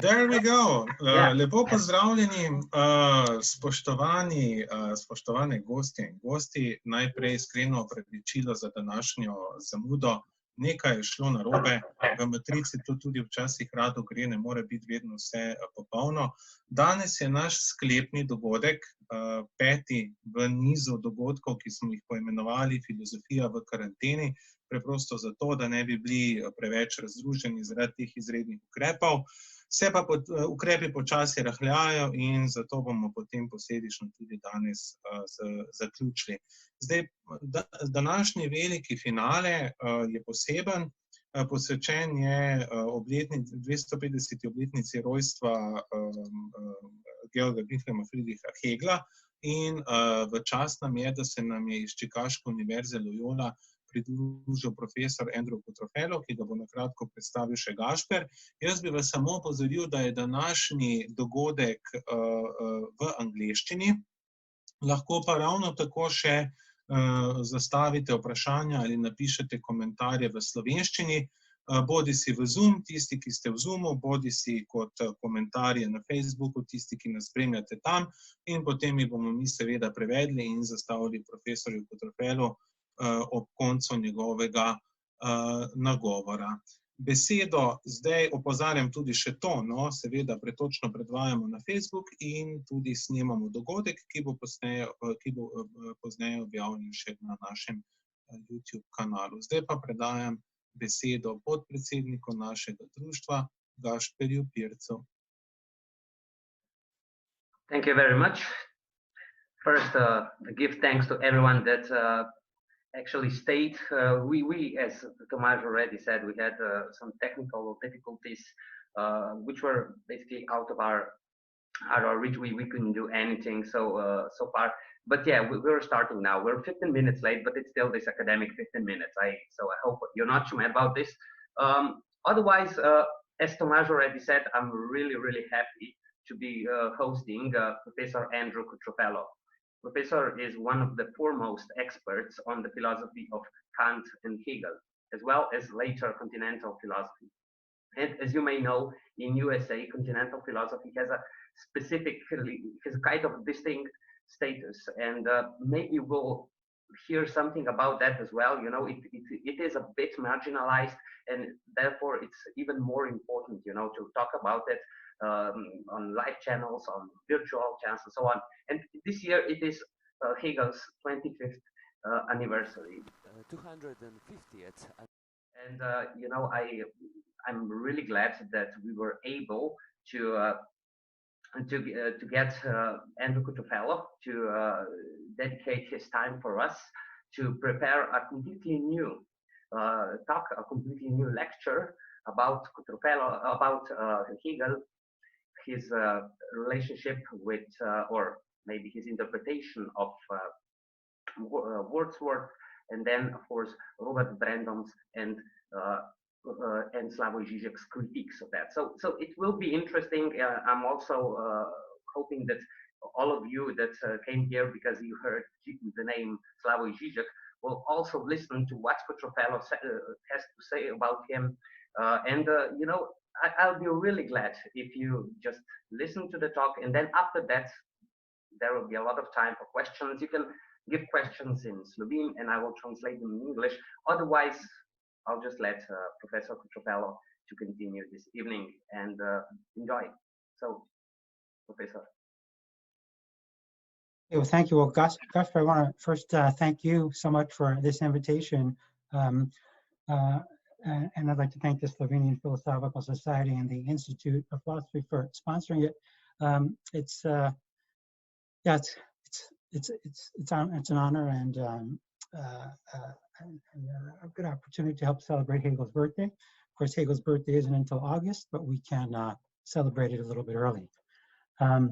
There we go. Yeah. Lepo pozdravljeni, spoštovane gostje in gosti. Najprej iskreno opravičilo za današnjo zamudo. Nekaj je šlo narobe, v matrici to tudi včasih rado gre, ne more biti vedno vse popolno. Danes je naš sklepni dogodek, peti v nizu dogodkov, ki smo jih poimenovali Filozofija v karanteni, preprosto zato, da ne bi bili preveč razdruženi zaradi teh izrednih ukrepov. Se pa ukrepi počasi rahljajo in zato bomo potem posledično tudi danes zaključili. Zdaj, današnji veliki finale je poseben, posvečen je 250. obletnici rojstva Georga Wilhelma Friedricha Hegla in v čast nam je, da se nam je iz Čikaške univerze Loyola pridružil profesor Andrew Cutrofellom, ki ga bo na kratko predstavil še Gašper. Jaz bi vas samo opozoril, da je današnji dogodek v angleščini, lahko pa ravno tako še zastavite vprašanja ali napišete komentarje v slovenščini, bodi si v Zoom, tisti, ki ste v Zoomu, bodi si kot komentarje na Facebooku, tisti, ki nas spremljate tam, in potem jih bomo mi seveda prevedli in zastavili profesorju Cutrofellu ob koncu njegovega nagovora. Besedo zdaj opozarjam tudi še to, no, seveda pretočno predvajamo na Facebook in tudi snemamo dogodek, ki bo pozneje objavljen še na našem YouTube kanalu. Zdaj pa predajam besedo podpredsedniku našega društva, Gašperju Pircu. Thank you very much. First, give thanks to everyone that actually stayed. We, as Tomasz already said, we had some technical difficulties, which were basically out of our reach. We couldn't do anything so far. But yeah, we're starting now. We're 15 minutes late, but it's still this academic 15 minutes. So I hope you're not too mad about this. Otherwise, as Tomasz already said, I'm really happy to be hosting Professor Andrew Cutrofellom. Professor is one of the foremost experts on the philosophy of Kant and Hegel, as well as later continental philosophy. And as you may know, in USA, continental philosophy has a kind of distinct status, and maybe we'll hear something about that as well. You know, it is a bit marginalized, and therefore it's even more important, you know, to talk about it on live channels, on virtual channels, and so on. And this year it is Hegel's 25th anniversary. 250th. And you know, I'm really glad that we were able to get Andrew Cutrofellom to dedicate his time for us to prepare a completely new talk, a completely new lecture about Cutrofello, about Hegel, his relationship with, or maybe his interpretation of Wordsworth, and then of course Robert Brandon's and Slavoja Žižka's critiques of that. So it will be interesting. I'm also hoping that all of you that came here because you heard the name Slavoja Žižka will also listen to what Cutrofello has to say about him. You know, I'll be really glad if you just listen to the talk, and then after that, there will be a lot of time for questions. You can give questions in Slovene, and I will translate them in English. Otherwise, I'll just let Professor Cutrofellom to continue this evening and enjoy. So, Professor. Well, thank you. Well, Gašper, I want to first thank you so much for this invitation. And I'd like to thank the Slovenian Philosophical Society and the Institute of Philosophy for sponsoring it. It's an honor and a good opportunity to help celebrate Hegel's birthday. Of course, Hegel's birthday isn't until August, but we can celebrate it a little bit early. As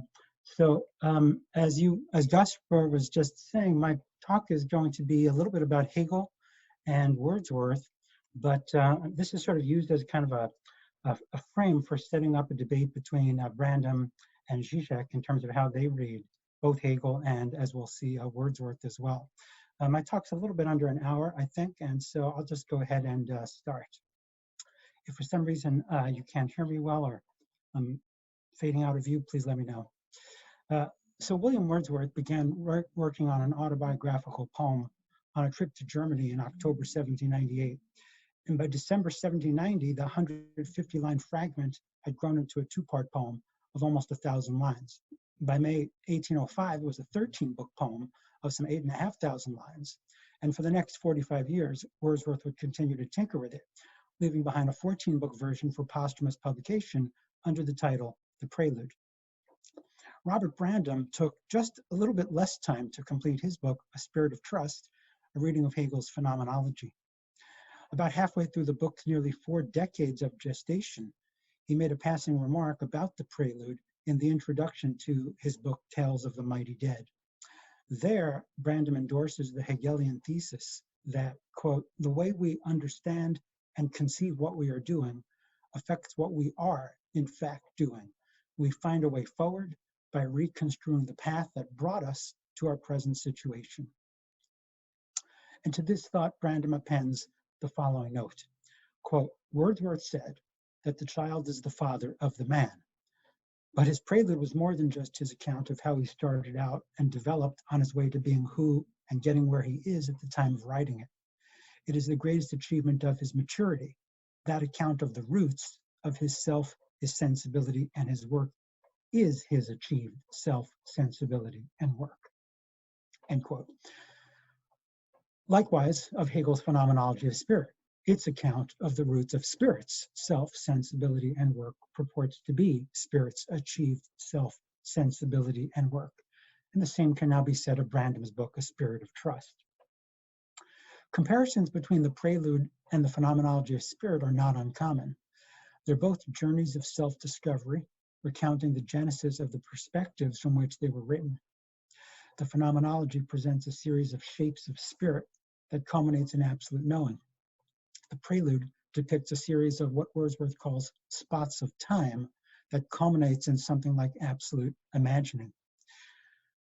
Gašper was just saying, my talk is going to be a little bit about Hegel and Wordsworth. But this is sort of used as kind of a frame for setting up a debate between Brandon and Žižek in terms of how they read both Hegel and, as we'll see, Wordsworth as well. My talk's a little bit under an hour, I think, and so I'll just go ahead and start. If for some reason you can't hear me well or I'm fading out of view, please let me know. So William Wordsworth began working on an autobiographical poem on a trip to Germany in October 1798. And by December 1790, the 150-line fragment had grown into a two-part poem of almost 1,000 lines. By May 1805, it was a 13-book poem of some 8,500 lines. And for the next 45 years, Wordsworth would continue to tinker with it, leaving behind a 14-book version for posthumous publication under the title The Prelude. Robert Brandom took just a little bit less time to complete his book, A Spirit of Trust, a reading of Hegel's Phenomenology. About halfway through the book's nearly 4 decades of gestation, he made a passing remark about the prelude in the introduction to his book, Tales of the Mighty Dead. There, Brandom endorses the Hegelian thesis that, quote, the way we understand and conceive what we are doing affects what we are, in fact, doing. We find a way forward by reconstruing the path that brought us to our present situation. And to this thought, Brandom appends the following note, quote, Wordsworth said that the child is the father of the man. But his prelude was more than just his account of how he started out and developed on his way to being who and getting where he is at the time of writing it. It is the greatest achievement of his maturity, that account of the roots of his self, his sensibility, and his work is his achieved self, sensibility, and work, end quote. Likewise, of Hegel's Phenomenology of Spirit, its account of the roots of spirit's self, sensibility, and work purports to be spirit's achieved self, sensibility, and work. And the same can now be said of Brandom's book, A Spirit of Trust. Comparisons between the prelude and the Phenomenology of Spirit are not uncommon. They're both journeys of self-discovery, recounting the genesis of the perspectives from which they were written. The Phenomenology presents a series of shapes of spirit that culminates in absolute knowing. The prelude depicts a series of what Wordsworth calls spots of time that culminates in something like absolute imagining.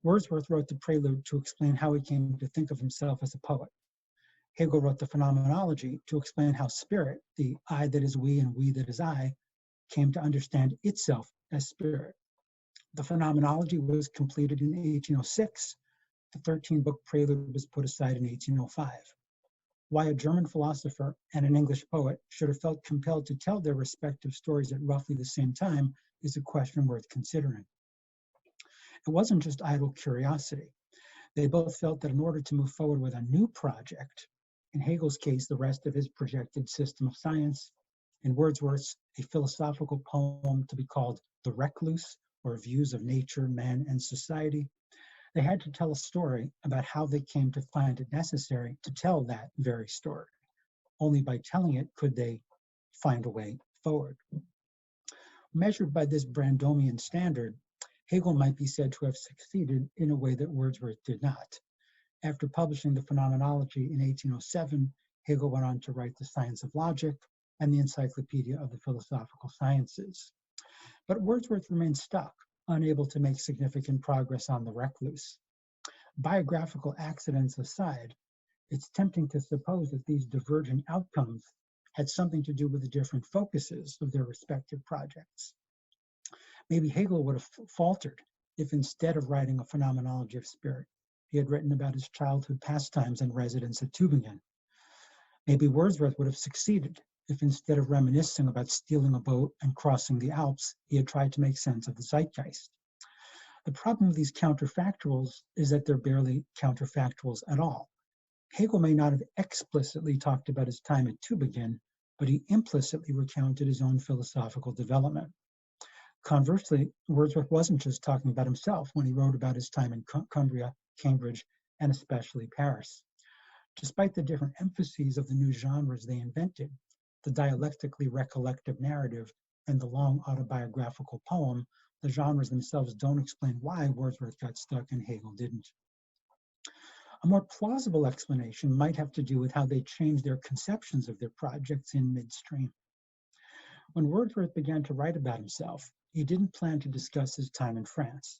Wordsworth wrote the prelude to explain how he came to think of himself as a poet. Hegel wrote the Phenomenology to explain how spirit, the I that is we and we that is I, came to understand itself as spirit. The Phenomenology was completed in 1806. The 13-book prelude was put aside in 1805. Why a German philosopher and an English poet should have felt compelled to tell their respective stories at roughly the same time is a question worth considering. It wasn't just idle curiosity. They both felt that in order to move forward with a new project, in Hegel's case, the rest of his projected system of science, in Wordsworth's, a philosophical poem to be called The Recluse, or Views of Nature, Man, and Society, they had to tell a story about how they came to find it necessary to tell that very story. Only by telling it could they find a way forward. Measured by this Brandomian standard, Hegel might be said to have succeeded in a way that Wordsworth did not. After publishing the Phenomenology in 1807, Hegel went on to write The Science of Logic and the Encyclopedia of the Philosophical Sciences. But Wordsworth remained stuck, unable to make significant progress on The Recluse. Biographical accidents aside, it's tempting to suppose that these divergent outcomes had something to do with the different focuses of their respective projects. Maybe Hegel would have faltered if instead of writing a Phenomenology of Spirit, he had written about his childhood pastimes and residence at Tübingen. Maybe Wordsworth would have succeeded if instead of reminiscing about stealing a boat and crossing the Alps, he had tried to make sense of the zeitgeist. The problem with these counterfactuals is that they're barely counterfactuals at all. Hegel may not have explicitly talked about his time at Tübingen, but he implicitly recounted his own philosophical development. Conversely, Wordsworth wasn't just talking about himself when he wrote about his time in Cumbria, Cambridge, and especially Paris. Despite the different emphases of the new genres they invented, the dialectically recollective narrative and the long autobiographical poem, the genres themselves don't explain why Wordsworth got stuck and Hegel didn't. A more plausible explanation might have to do with how they changed their conceptions of their projects in midstream. When Wordsworth began to write about himself, he didn't plan to discuss his time in France.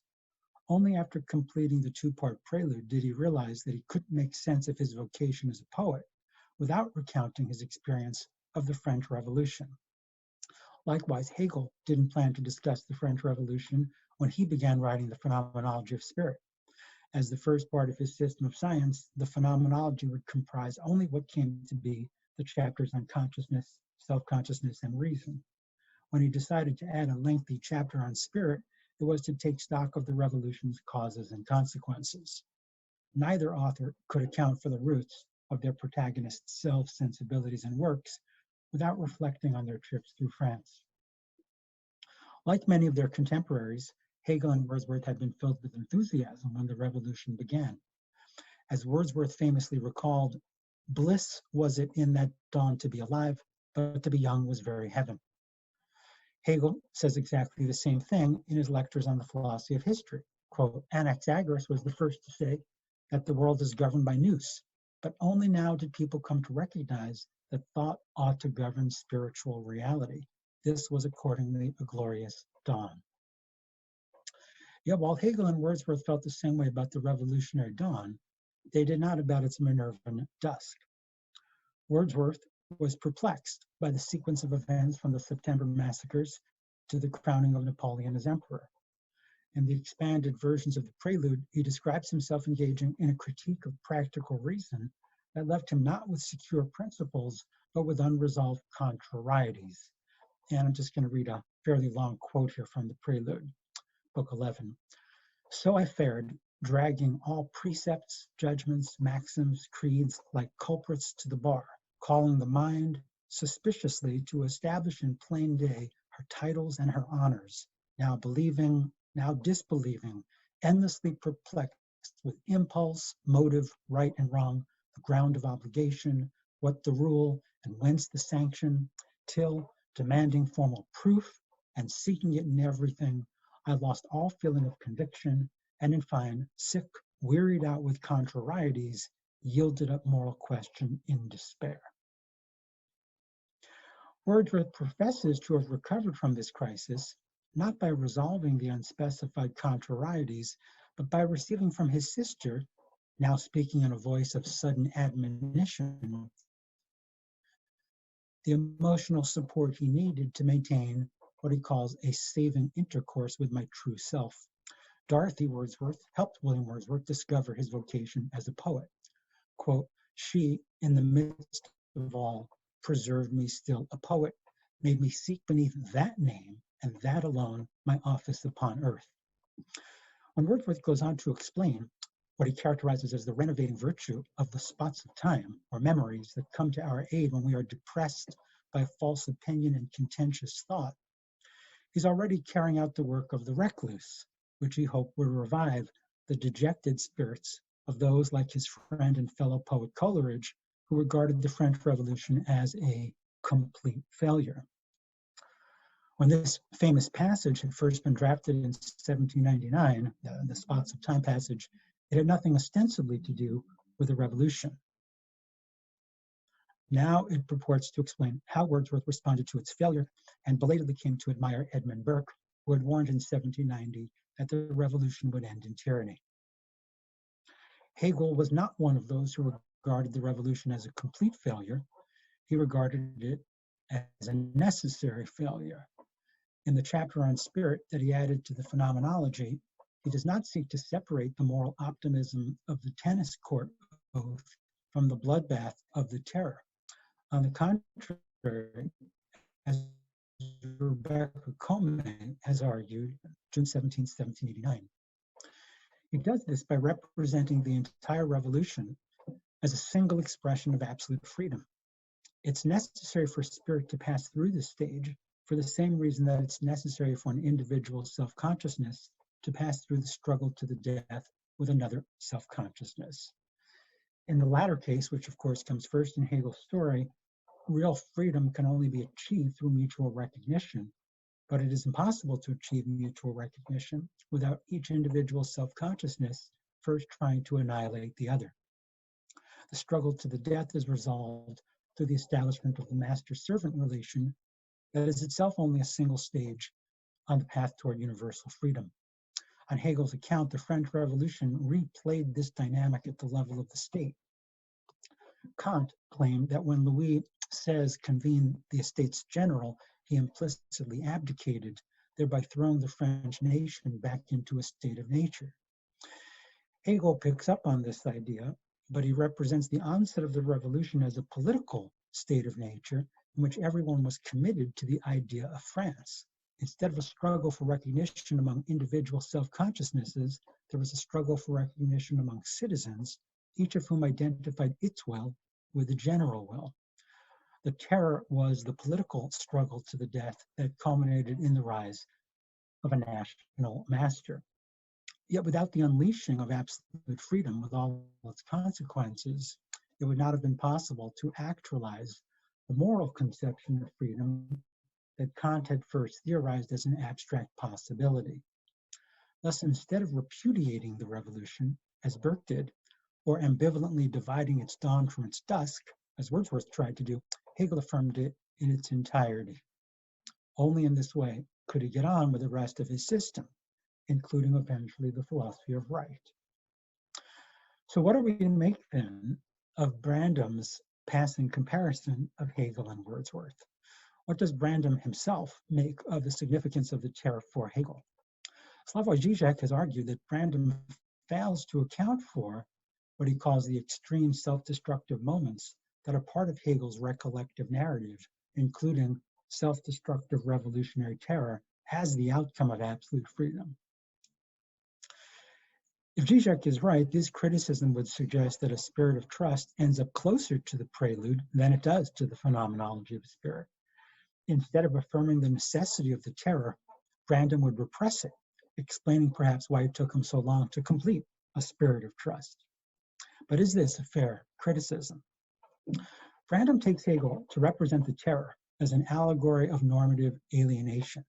Only after completing the two-part prelude did he realize that he couldn't make sense of his vocation as a poet without recounting his experience of the French Revolution. Likewise, Hegel didn't plan to discuss the French Revolution when he began writing the Phenomenology of Spirit. As the first part of his system of science, the phenomenology would comprise only what came to be the chapters on consciousness, self-consciousness, and reason. When he decided to add a lengthy chapter on spirit, it was to take stock of the revolution's causes and consequences. Neither author could account for the roots of their protagonists' self-sensibilities and works without reflecting on their trips through France. Like many of their contemporaries, Hegel and Wordsworth had been filled with enthusiasm when the revolution began. As Wordsworth famously recalled, "Bliss was it in that dawn to be alive, but to be young was very heaven." Hegel says exactly the same thing in his lectures on the philosophy of history. Quote, "Anaxagoras was the first to say that the world is governed by nous, but only now did people come to recognize that thought ought to govern spiritual reality. This was accordingly a glorious dawn." Yet while Hegel and Wordsworth felt the same way about the revolutionary dawn, they did not about its Minervan dusk. Wordsworth was perplexed by the sequence of events from the September massacres to the crowning of Napoleon as emperor. In the expanded versions of the Prelude, he describes himself engaging in a critique of practical reason that left him not with secure principles, but with unresolved contrarieties. And I'm just going to read a fairly long quote here from the Prelude, Book 11. "So I fared, dragging all precepts, judgments, maxims, creeds, like culprits to the bar, calling the mind suspiciously to establish in plain day her titles and her honors, now believing, now disbelieving, endlessly perplexed with impulse, motive, right and wrong, the ground of obligation, what the rule, and whence the sanction, till, demanding formal proof, and seeking it in everything, I lost all feeling of conviction, and in fine, sick, wearied out with contrarieties, yielded up moral question in despair." Wordsworth professes to have recovered from this crisis, not by resolving the unspecified contrarieties, but by receiving from his sister, now speaking in a voice of sudden admonition, the emotional support he needed to maintain what he calls a saving intercourse with my true self. Dorothy Wordsworth helped William Wordsworth discover his vocation as a poet. Quote, "She, in the midst of all, preserved me still a poet, made me seek beneath that name and that alone my office upon earth." When Wordsworth goes on to explain what he characterizes as the renovating virtue of the spots of time or memories that come to our aid when we are depressed by false opinion and contentious thought, he's already carrying out the work of the recluse, which he hoped would revive the dejected spirits of those like his friend and fellow poet Coleridge, who regarded the French Revolution as a complete failure. When this famous passage had first been drafted in 1799, the Spots of Time passage, it had nothing ostensibly to do with the revolution. Now it purports to explain how Wordsworth responded to its failure and belatedly came to admire Edmund Burke, who had warned in 1790 that the revolution would end in tyranny. Hegel was not one of those who regarded the revolution as a complete failure. He regarded it as a necessary failure. In the chapter on spirit that he added to the Phenomenology, he does not seek to separate the moral optimism of the tennis court oath from the bloodbath of the terror. On the contrary, as Rebecca Coleman has argued, June 17, 1789, he does this by representing the entire revolution as a single expression of absolute freedom. It's necessary for spirit to pass through this stage for the same reason that it's necessary for an individual's self-consciousness to pass through the struggle to the death with another self-consciousness. In the latter case, which of course comes first in Hegel's story, real freedom can only be achieved through mutual recognition, but it is impossible to achieve mutual recognition without each individual's self-consciousness first trying to annihilate the other. The struggle to the death is resolved through the establishment of the master-servant relation that is itself only a single stage on the path toward universal freedom. On Hegel's account, the French Revolution replayed this dynamic at the level of the state. Kant claimed that when Louis XVI convened the Estates General, he implicitly abdicated, thereby throwing the French nation back into a state of nature. Hegel picks up on this idea, but he represents the onset of the revolution as a political state of nature in which everyone was committed to the idea of France. Instead of a struggle for recognition among individual self-consciousnesses, there was a struggle for recognition among citizens, each of whom identified its will with the general will. The terror was the political struggle to the death that culminated in the rise of a national master. Yet without the unleashing of absolute freedom with all its consequences, it would not have been possible to actualize the moral conception of freedom that Kant had first theorized as an abstract possibility. Thus, instead of repudiating the revolution, as Burke did, or ambivalently dividing its dawn from its dusk, as Wordsworth tried to do, Hegel affirmed it in its entirety. Only in this way could he get on with the rest of his system, including eventually the philosophy of right. So what are we to make then of Brandom's passing comparison of Hegel and Wordsworth? What does Brandom himself make of the significance of the terror for Hegel? Slavoja Žižka has argued that Brandom fails to account for what he calls the extreme self-destructive moments that are part of Hegel's recollective narrative, including self-destructive revolutionary terror as the outcome of absolute freedom. If Žižka is right, this criticism would suggest that a spirit of trust ends up closer to the prelude than it does to the phenomenology of spirit. Instead of affirming the necessity of the terror, Brandom would repress it, explaining perhaps why it took him so long to complete a spirit of trust. But is this a fair criticism? Brandom takes Hegel to represent the terror as an allegory of normative alienation.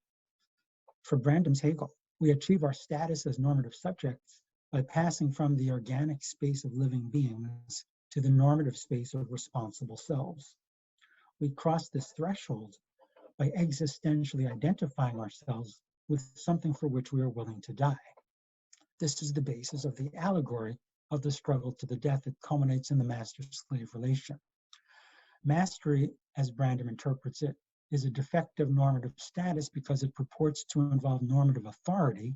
For Brandom's Hegel, we achieve our status as normative subjects by passing from the organic space of living beings to the normative space of responsible selves. We cross this threshold by existentially identifying ourselves with something for which we are willing to die. This is the basis of the allegory of the struggle to the death that culminates in the master-slave relation. Mastery, as Brandom interprets it, is a defective normative status because it purports to involve normative authority,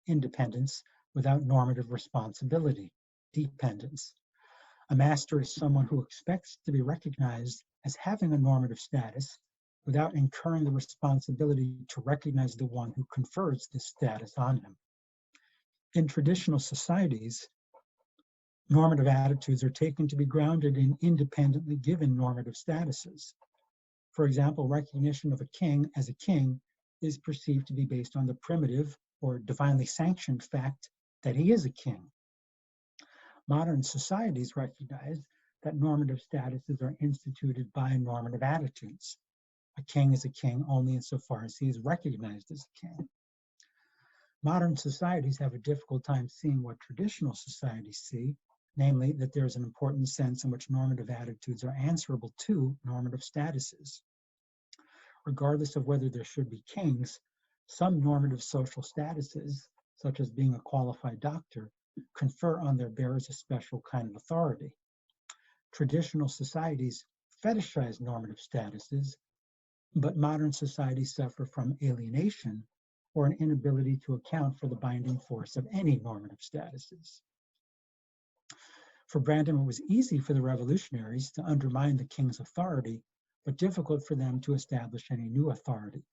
independence, without normative responsibility, dependence. A master is someone who expects to be recognized as having a normative status without incurring the responsibility to recognize the one who confers this status on him. In traditional societies, normative attitudes are taken to be grounded in independently given normative statuses. For example, recognition of a king as a king is perceived to be based on the primitive or divinely sanctioned fact that he is a king. Modern societies recognize that normative statuses are instituted by normative attitudes. A king is a king only insofar as he is recognized as a king. Modern societies have a difficult time seeing what traditional societies see, namely that there is an important sense in which normative attitudes are answerable to normative statuses. Regardless of whether there should be kings, some normative social statuses, such as being a qualified doctor, confer on their bearers a special kind of authority. Traditional societies fetishize normative statuses, but modern societies suffer from alienation or an inability to account for the binding force of any normative statuses. For Brandom, it was easy for the revolutionaries to undermine the king's authority, but difficult for them to establish any new authority.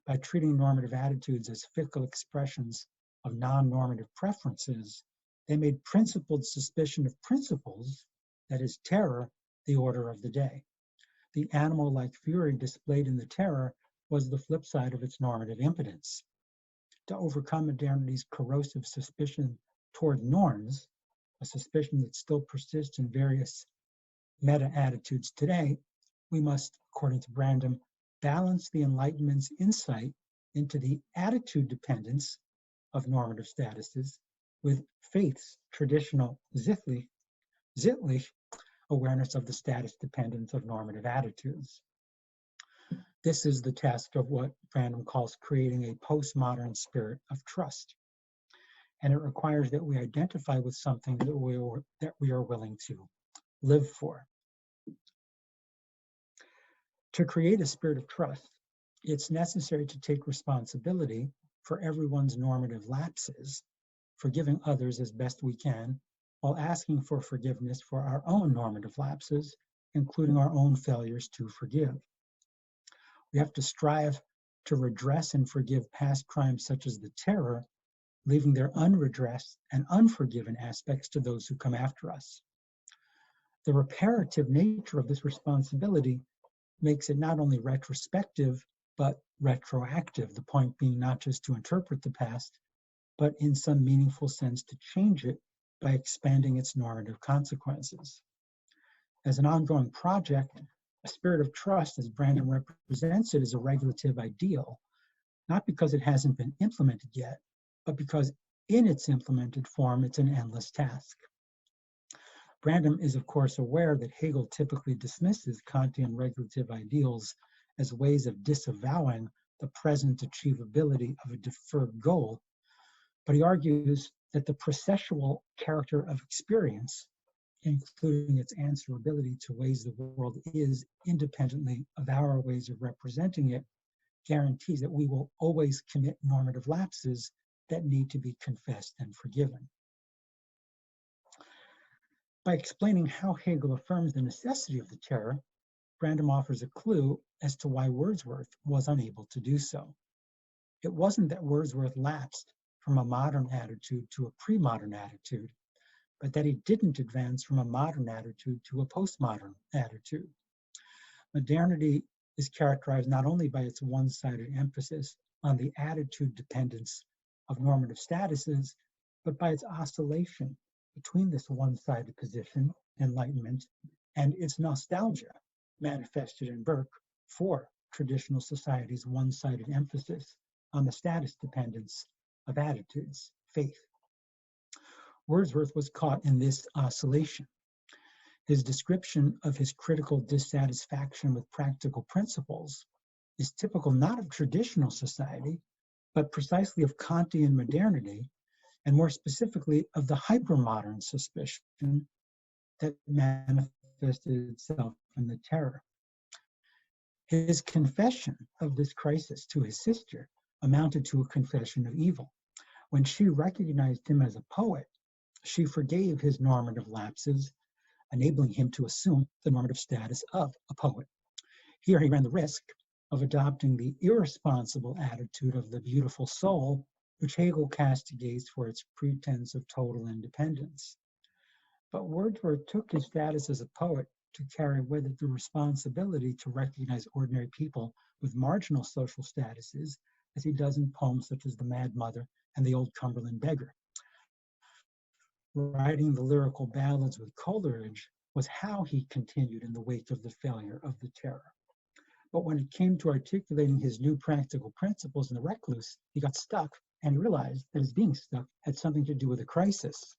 By treating normative attitudes as fickle expressions of non-normative preferences, they made principled suspicion of principles, that is terror, the order of the day. The animal-like fury displayed in the terror was the flip side of its normative impotence. To overcome modernity's corrosive suspicion toward norms, a suspicion that still persists in various meta-attitudes today, we must, according to Brandom, balance the Enlightenment's insight into the attitude dependence of normative statuses with faith's traditional Sittlich awareness of the status dependence of normative attitudes. This is the task of what Brandom calls creating a postmodern spirit of trust. And it requires that we identify with something that we are willing to live for. To create a spirit of trust, it's necessary to take responsibility for everyone's normative lapses, forgiving others as best we can, while asking for forgiveness for our own normative lapses, including our own failures to forgive. We have to strive to redress and forgive past crimes such as the terror, leaving their unredressed and unforgiven aspects to those who come after us. The reparative nature of this responsibility makes it not only retrospective, but retroactive, the point being not just to interpret the past, but in some meaningful sense to change it by expanding its normative consequences. As an ongoing project, a spirit of trust, as Brandom represents it, is a regulative ideal, not because it hasn't been implemented yet, but because in its implemented form, it's an endless task. Brandom is, of course, aware that Hegel typically dismisses Kantian regulative ideals as ways of disavowing the present achievability of a deferred goal, but he argues that the processual character of experience, including its answerability to ways the world is independently of our ways of representing it, guarantees that we will always commit normative lapses that need to be confessed and forgiven. By explaining how Hegel affirms the necessity of the terror, Brandom offers a clue as to why Wordsworth was unable to do so. It wasn't that Wordsworth lapsed from a modern attitude to a pre-modern attitude, but that he didn't advance from a modern attitude to a postmodern attitude. Modernity is characterized not only by its one-sided emphasis on the attitude dependence of normative statuses, but by its oscillation between this one-sided position, Enlightenment, and its nostalgia, manifested in Burke, for traditional society's one-sided emphasis on the status dependence of attitudes, faith. Wordsworth was caught in this oscillation. His description of his critical dissatisfaction with practical principles is typical not of traditional society, but precisely of Kantian modernity, and more specifically of the hypermodern suspicion that manifested itself in the terror. His confession of this crisis to his sister amounted to a confession of evil. When she recognized him as a poet, she forgave his normative lapses, enabling him to assume the normative status of a poet. Here he ran the risk of adopting the irresponsible attitude of the beautiful soul, which Hegel castigates for its pretense of total independence. But Wordsworth took his status as a poet to carry with it the responsibility to recognize ordinary people with marginal social statuses, as he does in poems such as The Mad Mother and The Old Cumberland Beggar. Writing the lyrical ballads with Coleridge was how he continued in the wake of the failure of the terror. But when it came to articulating his new practical principles in The Recluse, he got stuck, and he realized that his being stuck had something to do with a crisis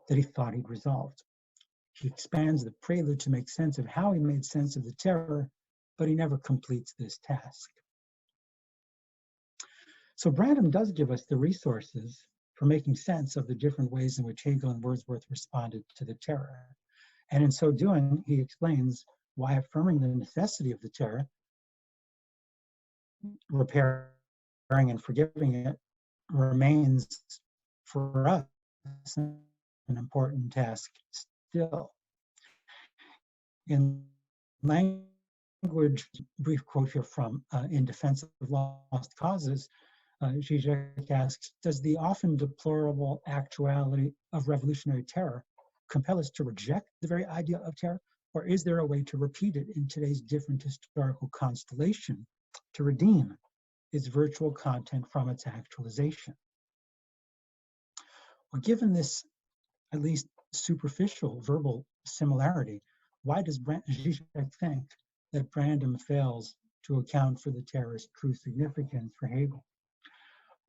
that he thought he'd resolved. He expands the prelude to make sense of how he made sense of the terror, but he never completes this task. So Brandom does give us the resources for making sense of the different ways in which Hegel and Wordsworth responded to the terror. And in so doing, he explains why affirming the necessity of the terror, repairing and forgiving it, remains for us an important task still. In language, brief quote here from In Defense of Lost Causes, Žižek asks, does the often deplorable actuality of revolutionary terror compel us to reject the very idea of terror? Or is there a way to repeat it in today's different historical constellation to redeem its virtual content from its actualization? Well, given this at least superficial verbal similarity, why does Žižek think that Brandom fails to account for the terror's true significance for Hegel?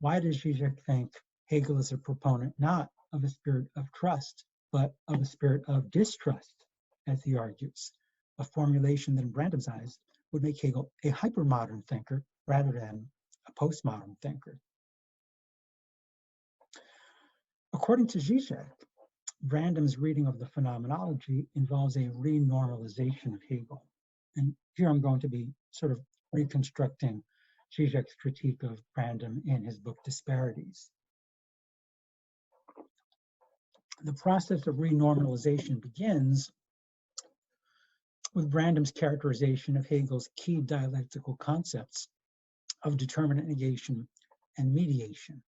Why does Žižek think Hegel is a proponent not of a spirit of trust, but of a spirit of distrust, as he argues, a formulation that in Brandom's eyes would make Hegel a hypermodern thinker rather than a postmodern thinker? According to Žižek, Brandom's reading of the phenomenology involves a renormalization of Hegel. And here I'm going to be sort of reconstructing Žižek's critique of Brandom in his book Disparities. The process of renormalization begins with Brandom's characterization of Hegel's key dialectical concepts of determinate negation and mediation.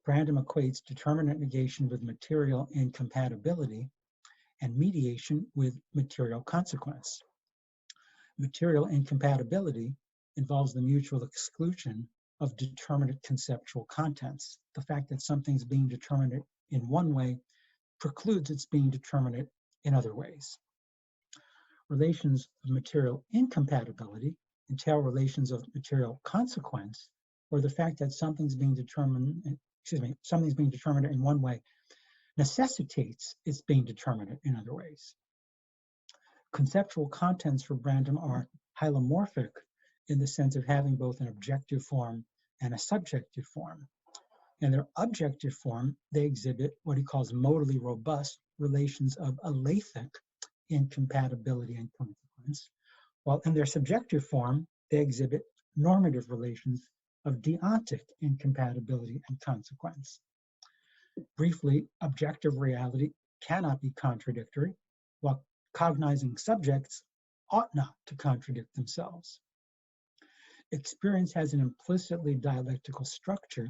Brandom equates determinate negation with material incompatibility and mediation with material consequence. Material incompatibility involves the mutual exclusion of determinate conceptual contents. The fact that something's being determinate in one way precludes its being determinate in other ways. Relations of material incompatibility entail relations of material consequence, or the fact that something's being determined in one way necessitates its being determinate in other ways. Conceptual contents for Brandom are hylomorphic in the sense of having both an objective form and a subjective form. In their objective form, they exhibit what he calls modally robust relations of alethic incompatibility and consequence, while in their subjective form, they exhibit normative relations of deontic incompatibility and consequence. Briefly, objective reality cannot be contradictory, while cognizing subjects ought not to contradict themselves. Experience has an implicitly dialectical structure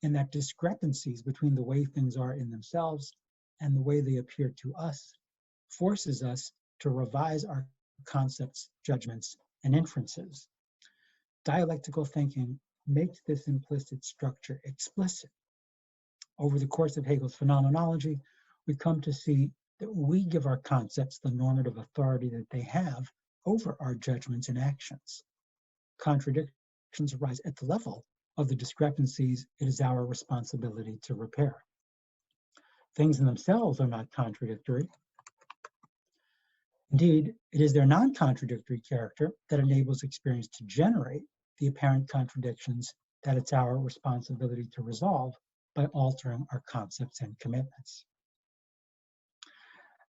in that discrepancies between the way things are in themselves and the way they appear to us forces us to revise our concepts, judgments, and inferences. Dialectical thinking makes this implicit structure explicit. Over the course of Hegel's phenomenology, we come to see that we give our concepts the normative authority that they have over our judgments and actions. Contradictions arise at the level of the discrepancies it is our responsibility to repair. Things in themselves are not contradictory. Indeed, it is their non-contradictory character that enables experience to generate the apparent contradictions that it's our responsibility to resolve by altering our concepts and commitments.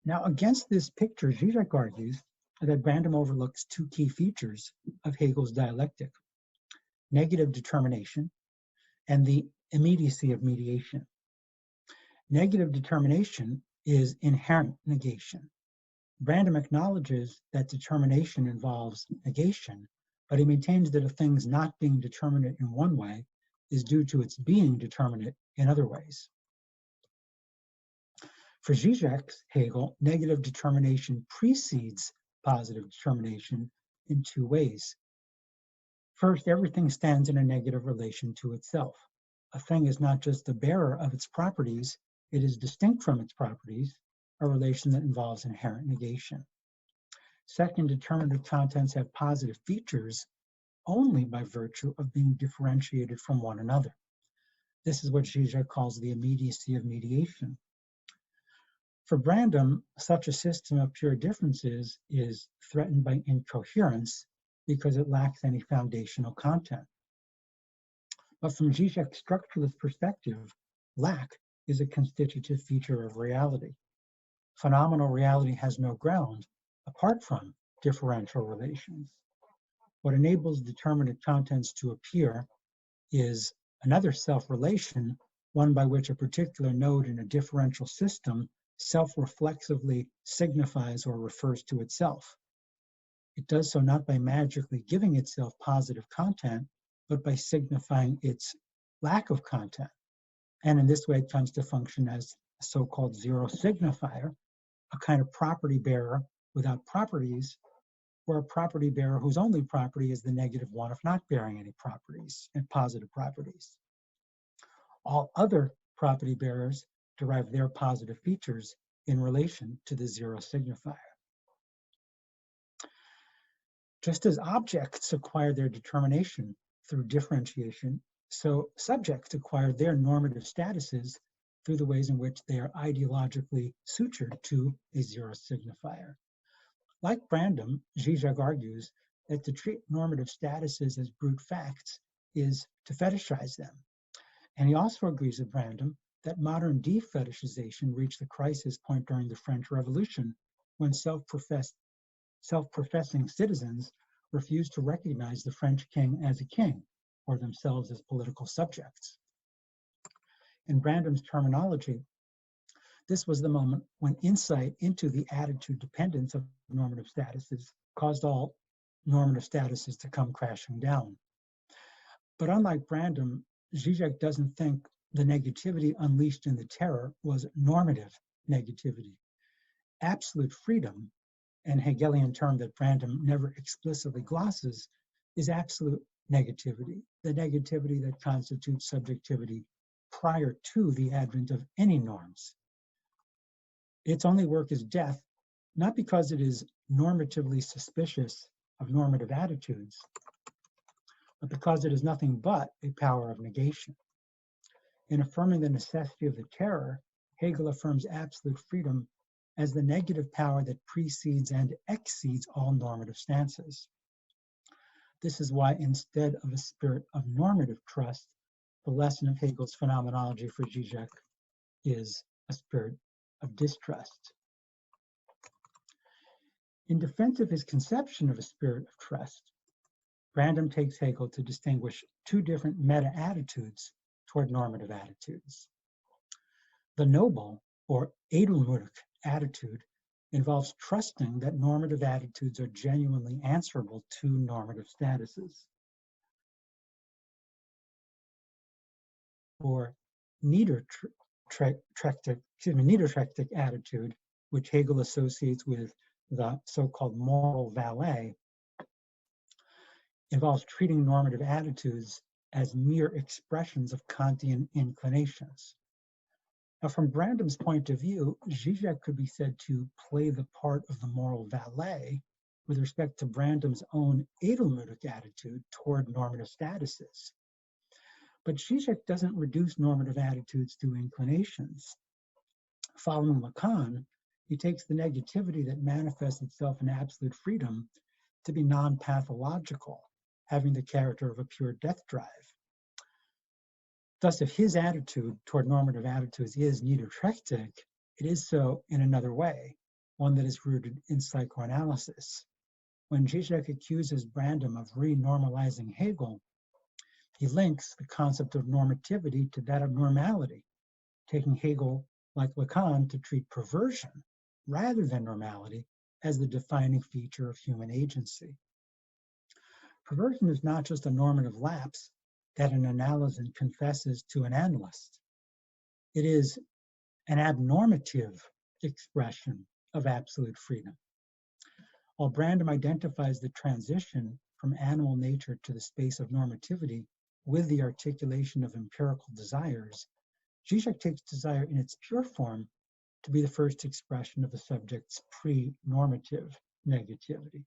Now, against this picture, Žižek argues that Brandom overlooks two key features of Hegel's dialectic: negative determination and the immediacy of mediation. Negative determination is inherent negation. Brandom acknowledges that determination involves negation, but he maintains that a thing's not being determinate in one way is due to its being determinate in other ways. For Žižek's Hegel, negative determination precedes positive determination in two ways. First, everything stands in a negative relation to itself. A thing is not just the bearer of its properties, it is distinct from its properties, a relation that involves inherent negation. Second, determinate contents have positive features only by virtue of being differentiated from one another. This is what Žižek calls the immediacy of mediation. For Brandom, such a system of pure differences is threatened by incoherence because it lacks any foundational content. But from Žižek's structuralist perspective, lack is a constitutive feature of reality. Phenomenal reality has no ground apart from differential relations. What enables determinate contents to appear is another self-relation, one by which a particular node in a differential system self-reflexively signifies or refers to itself. It does so not by magically giving itself positive content, but by signifying its lack of content. And in this way, it comes to function as a so-called zero signifier, a kind of property bearer without properties, or a property bearer whose only property is the negative one of not bearing any properties and positive properties. All other property bearers derive their positive features in relation to the zero signifier. Just as objects acquire their determination through differentiation, so subjects acquire their normative statuses through the ways in which they are ideologically sutured to a zero signifier. Like Brandom, Žižek argues that to treat normative statuses as brute facts is to fetishize them. And he also agrees with Brandom that modern defetishization reached the crisis point during the French Revolution when self-professing citizens refused to recognize the French king as a king, or themselves as political subjects. In Brandom's terminology, this was the moment when insight into the attitude dependence of normative statuses caused all normative statuses to come crashing down. But unlike Brandom, Žižek doesn't think the negativity unleashed in the terror was normative negativity. Absolute freedom, an Hegelian term that Brandom never explicitly glosses, is absolute negativity, the negativity that constitutes subjectivity prior to the advent of any norms. Its only work is death, not because it is normatively suspicious of normative attitudes, but because it is nothing but a power of negation. In affirming the necessity of the terror, Hegel affirms absolute freedom as the negative power that precedes and exceeds all normative stances. This is why, instead of a spirit of normative trust, the lesson of Hegel's phenomenology for Žižek is a spirit of distrust. In defense of his conception of a spirit of trust, Brandom takes Hegel to distinguish two different meta-attitudes toward normative attitudes. The noble, or edelmoedig attitude, involves trusting that normative attitudes are genuinely answerable to normative statuses. Or niederträchtig attitude, which Hegel associates with the so-called moral valet, involves treating normative attitudes as mere expressions of Kantian inclinations. Now, from Brandom's point of view, Žižek could be said to play the part of the moral valet with respect to Brandom's own edelmoedig attitude toward normative statuses. But Žižek doesn't reduce normative attitudes to inclinations. Following Lacan, he takes the negativity that manifests itself in absolute freedom to be non-pathological, having the character of a pure death drive. Thus, if his attitude toward normative attitudes is niederträchtig, it is so in another way, one that is rooted in psychoanalysis. When Žižek accuses Brandom of renormalizing Hegel, he links the concept of normativity to that of normality, taking Hegel, like Lacan, to treat perversion rather than normality as the defining feature of human agency. Perversion is not just a normative lapse that an analysant confesses to an analyst. It is an abnormative expression of absolute freedom. While Brandom identifies the transition from animal nature to the space of normativity with the articulation of empirical desires, Žižek takes desire in its pure form to be the first expression of the subject's pre-normative negativity.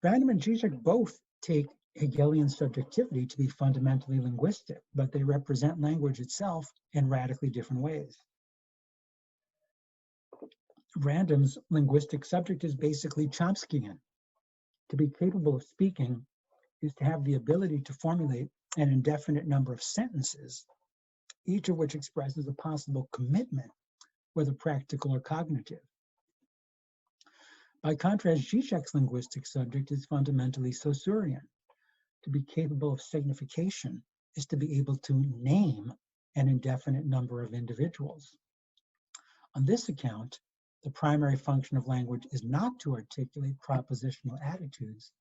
Brandom and Žižek both take Hegelian subjectivity to be fundamentally linguistic, but they represent language itself in radically different ways. Brandom's linguistic subject is basically Chomskyan. To be capable of speaking is to have the ability to formulate an indefinite number of sentences, each of which expresses a possible commitment, whether practical or cognitive. By contrast, Žižek's linguistic subject is fundamentally Saussurean. To be capable of signification is to be able to name an indefinite number of individuals. On this account, the primary function of language is not to articulate propositional attitudes,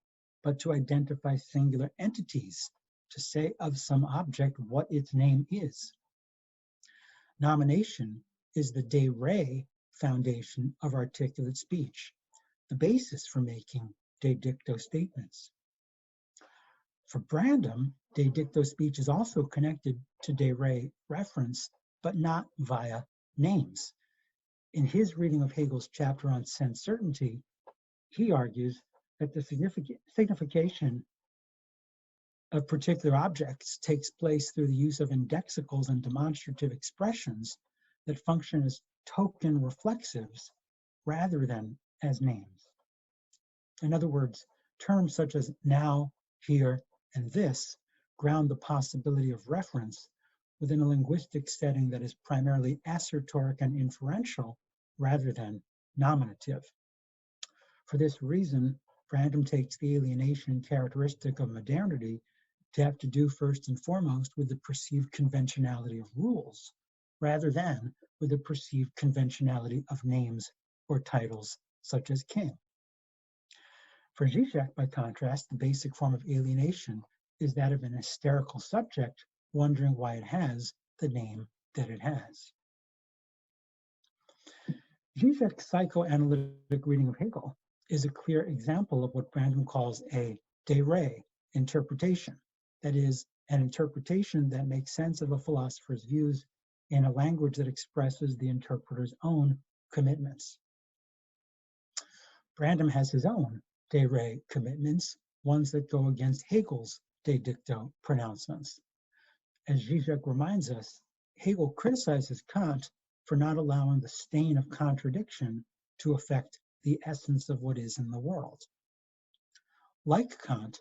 but to identify singular entities, to say of some object what its name is. Nomination is the de re foundation of articulate speech, the basis for making de dicto statements. For Brandom, de dicto speech is also connected to de re reference, but not via names. In his reading of Hegel's chapter on sense certainty, he argues that the signification of particular objects takes place through the use of indexicals and demonstrative expressions that function as token reflexives rather than as names. In other words, terms such as now, here, and this ground the possibility of reference within a linguistic setting that is primarily assertoric and inferential rather than nominative. For this reason, Brandom takes the alienation characteristic of modernity to have to do first and foremost with the perceived conventionality of rules, rather than with the perceived conventionality of names or titles such as king. For Žižek, by contrast, the basic form of alienation is that of an hysterical subject wondering why it has the name that it has. Žižek's psychoanalytic reading of Hegel is a clear example of what Brandom calls a de re interpretation, that is, an interpretation that makes sense of a philosopher's views in a language that expresses the interpreter's own commitments. Brandom has his own de re commitments, ones that go against Hegel's de dicto pronouncements. As Žižek reminds us, Hegel criticizes Kant for not allowing the stain of contradiction to affect the essence of what is in the world. Like Kant,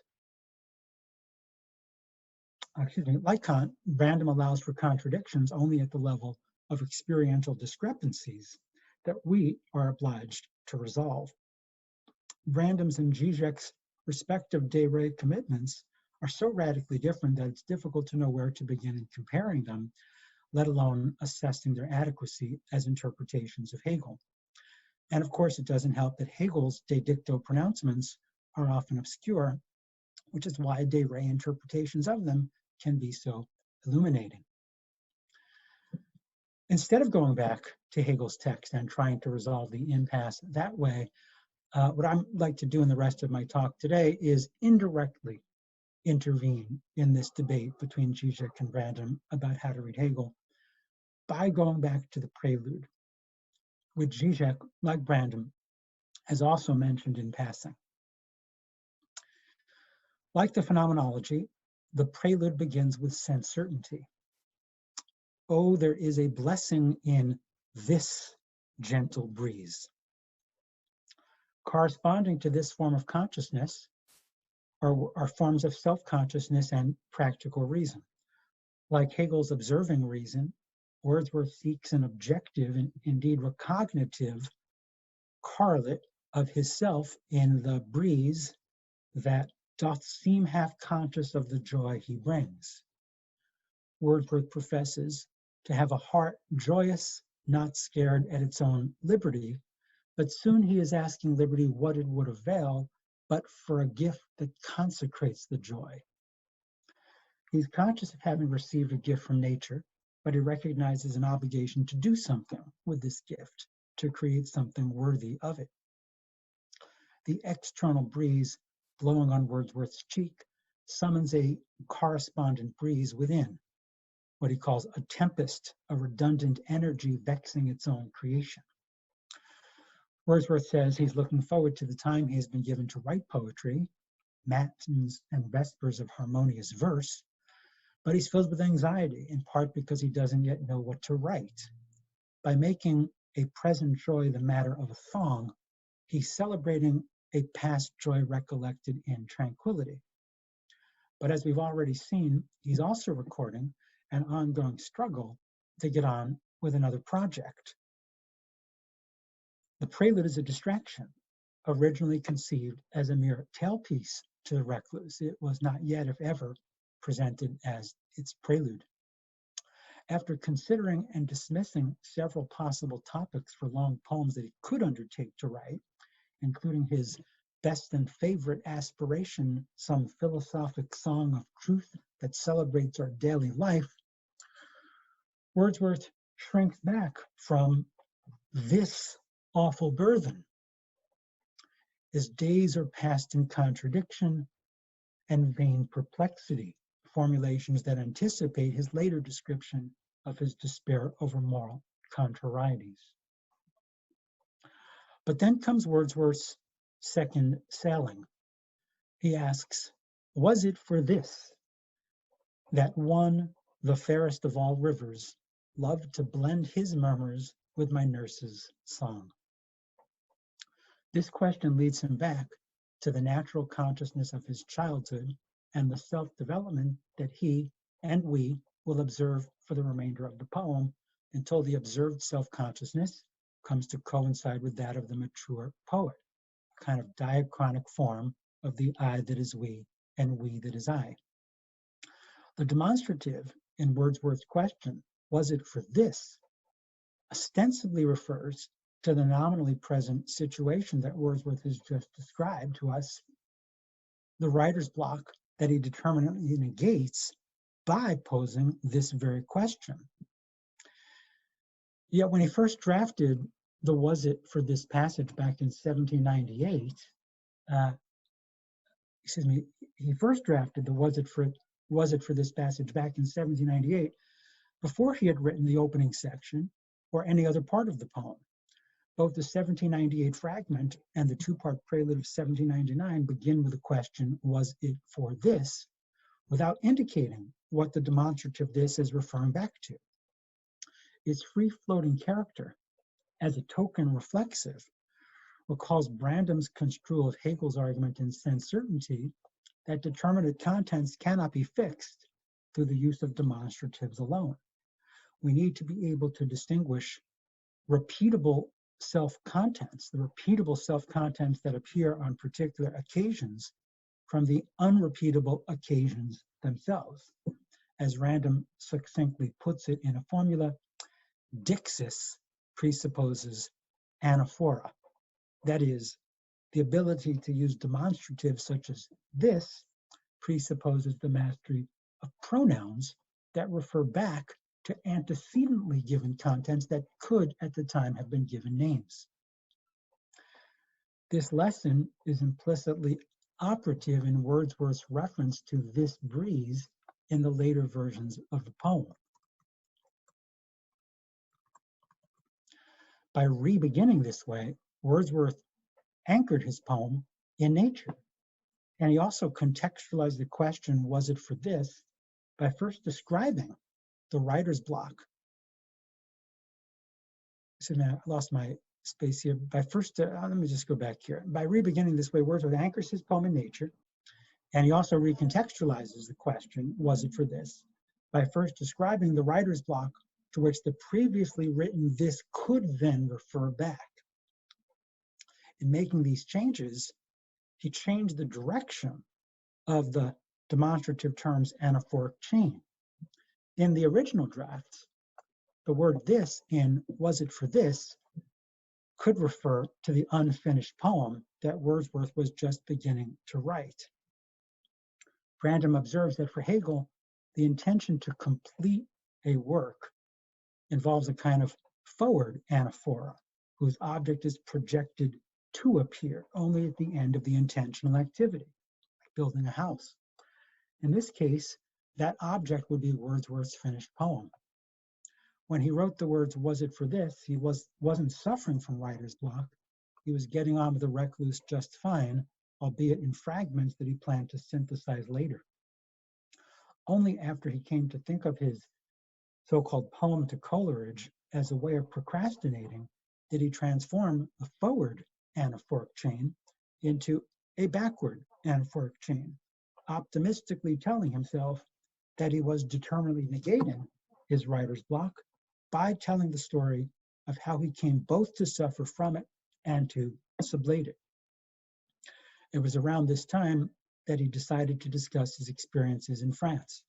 Brandom allows for contradictions only at the level of experiential discrepancies that we are obliged to resolve. Brandom's and Žižek's respective de re commitments are so radically different that it's difficult to know where to begin in comparing them, let alone assessing their adequacy as interpretations of Hegel. And of course, it doesn't help that Hegel's de dicto pronouncements are often obscure, which is why de re interpretations of them can be so illuminating. Instead of going back to Hegel's text and trying to resolve the impasse that way, what I'd like to do in the rest of my talk today is indirectly intervene in this debate between Žižek and Brandom about how to read Hegel by going back to the prelude, which Žižek, like Brandom, has also mentioned in passing. Like the phenomenology, the prelude begins with sense certainty. Oh, there is a blessing in this gentle breeze. Corresponding to this form of consciousness are forms of self-consciousness and practical reason. Like Hegel's observing reason, Wordsworth seeks an objective and indeed recognitive correlate of his self in the breeze that doth seem half conscious of the joy he brings. Wordsworth professes to have a heart joyous, not scared at its own liberty, but soon he is asking liberty what it would avail, but for a gift that consecrates the joy. He's conscious of having received a gift from nature, but he recognizes an obligation to do something with this gift, to create something worthy of it. The external breeze blowing on Wordsworth's cheek summons a correspondent breeze within, what he calls a tempest, a redundant energy vexing its own creation. Wordsworth says he's looking forward to the time he has been given to write poetry, matins and vespers of harmonious verse, but he's filled with anxiety, in part because he doesn't yet know what to write. By making a present joy the matter of a song, he's celebrating a past joy recollected in tranquility. But as we've already seen, he's also recording an ongoing struggle to get on with another project. The prelude is a distraction, originally conceived as a mere tailpiece to the recluse. It was not yet, if ever, presented as its prelude. After considering and dismissing several possible topics for long poems that he could undertake to write, including his best and favorite aspiration, some philosophic song of truth that celebrates our daily life, Wordsworth shrinks back from this awful burthen. His days are passed in contradiction and vain perplexity, formulations that anticipate his later description of his despair over moral contrarieties. But then comes Wordsworth's second sailing. He asks, was it for this that one, the fairest of all rivers, loved to blend his murmurs with my nurse's song? This question leads him back to the natural consciousness of his childhood and the self-development that he and we will observe for the remainder of the poem until the observed self-consciousness comes to coincide with that of the mature poet. kind of diachronic form of the I that is we and we that is I. The demonstrative in Wordsworth's question, was it for this, ostensibly refers to the nominally present situation that Wordsworth has just described to us, the writer's block that he determinately negates by posing this very question. Yet when he first drafted the was it for this passage back in 1798, he first drafted the was it for this passage back in 1798 before he had written the opening section or any other part of the poem. Both the 1798 fragment and the two-part prelude of 1799 begin with the question, was it for this, without indicating what the demonstrative this is referring back to. Its free-floating character, as a token reflexive, recalls Brandom's construal of Hegel's argument in Sense Certainty that determinate contents cannot be fixed through the use of demonstratives alone. We need to be able to distinguish repeatable self-contents, the repeatable self-contents that appear on particular occasions, from the unrepeatable occasions themselves. As Random succinctly puts it in a formula, Dixis presupposes anaphora. That is, the ability to use demonstratives such as this presupposes the mastery of pronouns that refer back to antecedently given contents that could at the time have been given names. This lesson is implicitly operative in Wordsworth's reference to this breeze in the later versions of the poem. By re-beginning this way, Wordsworth anchored his poem in nature, and he also contextualized the question, was it for this, by first describing the writer's block. So now I lost my space here. By first, let me just go back here. By re-beginning this way, Wordsworth anchors his poem in nature, and he also recontextualizes the question, was it for this, by first describing the writer's block to which the previously written this could then refer back. In making these changes, he changed the direction of the demonstrative term's anaphoric chain. In the original drafts, the word this in was it for this could refer to the unfinished poem that Wordsworth was just beginning to write. Brandom observes that for Hegel, the intention to complete a work involves a kind of forward anaphora, whose object is projected to appear only at the end of the intentional activity, like building a house. In this case, that object would be Wordsworth's finished poem. When he wrote the words, was it for this, he wasn't suffering from writer's block. He was getting on with the recluse just fine, albeit in fragments that he planned to synthesize later. Only after he came to think of his so-called poem to Coleridge as a way of procrastinating did he transform a forward anaphoric chain into a backward anaphoric chain, optimistically telling himself that he was determinedly negating his writer's block by telling the story of how he came both to suffer from it and to sublate it. It was around this time that he decided to discuss his experiences in France.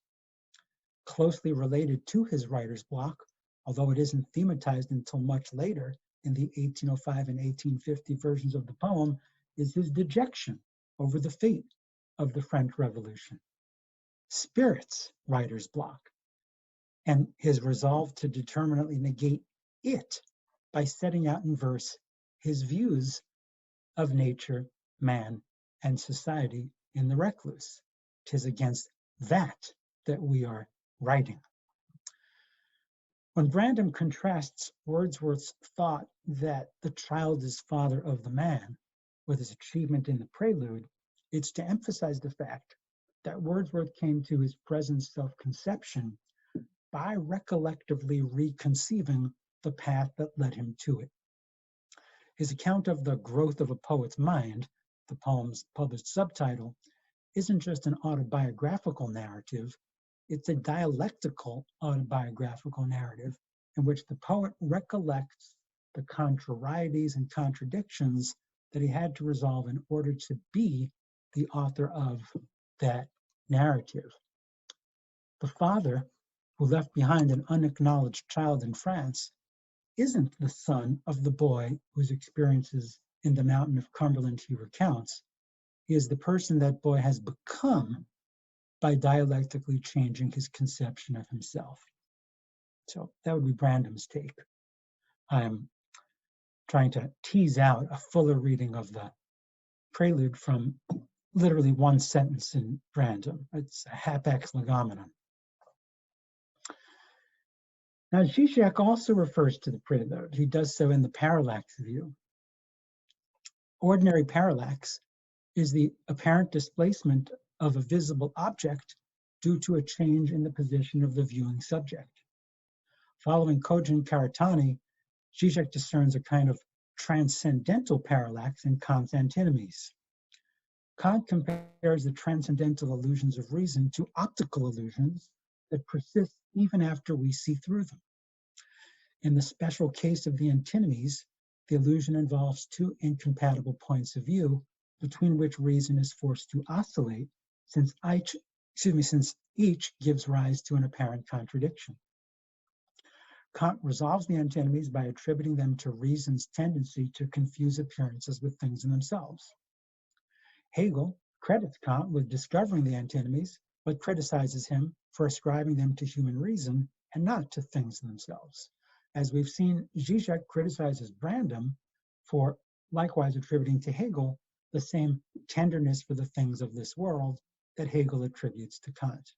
Closely related to his writer's block, although it isn't thematized until much later in the 1805 and 1850 versions of the poem, is his dejection over the fate of the French Revolution. Spirit's writer's block, and his resolve to determinately negate it by setting out in verse his views of nature, man, and society in the recluse. 'Tis against that we are writing. When Brandom contrasts Wordsworth's thought that the child is father of the man with his achievement in the prelude, it's to emphasize the fact that Wordsworth came to his present self-conception by recollectively reconceiving the path that led him to it. His account of the growth of a poet's mind, the poem's published subtitle, isn't just an autobiographical narrative, it's a dialectical autobiographical narrative in which the poet recollects the contrarieties and contradictions that he had to resolve in order to be the author of that narrative. The father, who left behind an unacknowledged child in France, isn't the son of the boy whose experiences in the mountain of Cumberland he recounts. He is the person that boy has become by dialectically changing his conception of himself. So that would be Brandam's take. I'm trying to tease out a fuller reading of the prelude from literally one sentence in Brandam. It's a hapax legomenon. Now, Žižek also refers to the prelude. He does so in the parallax view. Ordinary parallax is the apparent displacement of a visible object due to a change in the position of the viewing subject. Following cogent Caratani, Žižek discerns a kind of transcendental parallax in Kant's antinomies. Kant compares the transcendental illusions of reason to optical illusions that persist even after we see through them. In the special case of the antinomies, the illusion involves two incompatible points of view between which reason is forced to oscillate, since each gives rise to an apparent contradiction. Kant resolves the antinomies by attributing them to reason's tendency to confuse appearances with things in themselves. Hegel credits Kant with discovering the antinomies, but criticizes him for ascribing them to human reason and not to things in themselves. As we've seen, Žižek criticizes Brandam for likewise attributing to Hegel the same tenderness for the things of this world that Hegel attributes to Kant.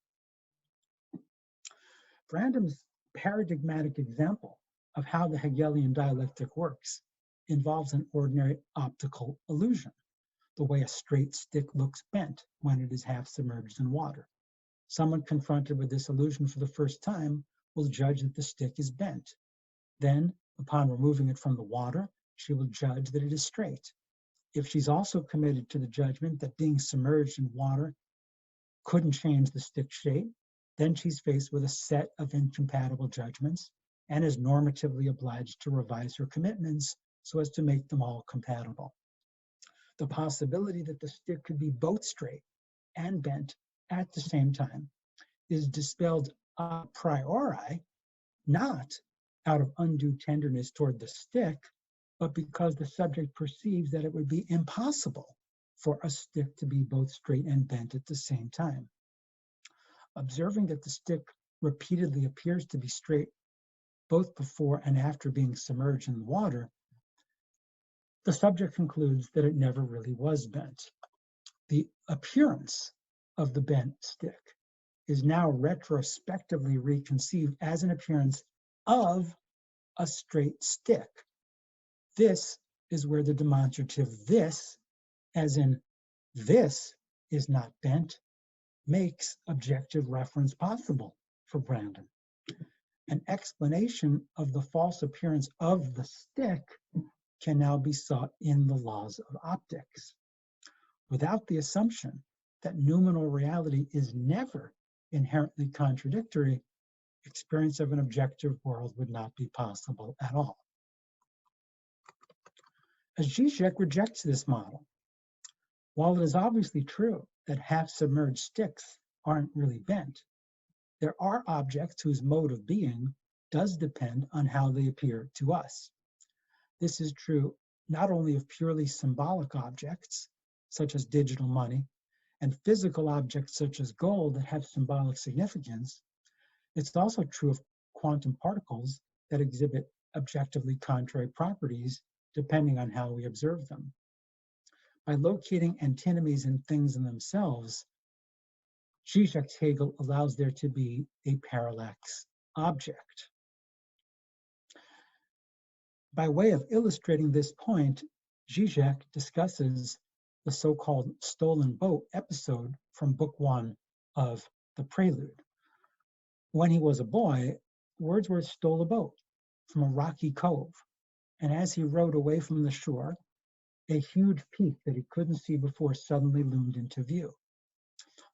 Brandam's paradigmatic example of how the Hegelian dialectic works involves an ordinary optical illusion, the way a straight stick looks bent when it is half submerged in water. Someone confronted with this illusion for the first time will judge that the stick is bent. Then, upon removing it from the water, she will judge that it is straight. If she's also committed to the judgment that being submerged in water couldn't change the stick shape, then she's faced with a set of incompatible judgments and is normatively obliged to revise her commitments so as to make them all compatible. The possibility that the stick could be both straight and bent at the same time is dispelled a priori, not out of undue tenderness toward the stick, but because the subject perceives that it would be impossible for a stick to be both straight and bent at the same time. Observing that the stick repeatedly appears to be straight both before and after being submerged in the water, the subject concludes that it never really was bent. The appearance of the bent stick is now retrospectively reconceived as an appearance of a straight stick. This is where the demonstrative this, as in this is not bent, makes objective reference possible for Brandam. An explanation of the false appearance of the stick can now be sought in the laws of optics. Without the assumption that noumenal reality is never inherently contradictory, experience of an objective world would not be possible at all. As Žižek rejects this model, while it is obviously true that half-submerged sticks aren't really bent, there are objects whose mode of being does depend on how they appear to us. This is true not only of purely symbolic objects, such as digital money, and physical objects such as gold that have symbolic significance, it's also true of quantum particles that exhibit objectively contrary properties depending on how we observe them. By locating antinomies in things in themselves, Žižek's Hegel allows there to be a parallax object. By way of illustrating this point, Žižek discusses the so-called stolen boat episode from book 1 of The Prelude. When he was a boy, Wordsworth stole a boat from a rocky cove, and as he rowed away from the shore, a huge peak that he couldn't see before suddenly loomed into view.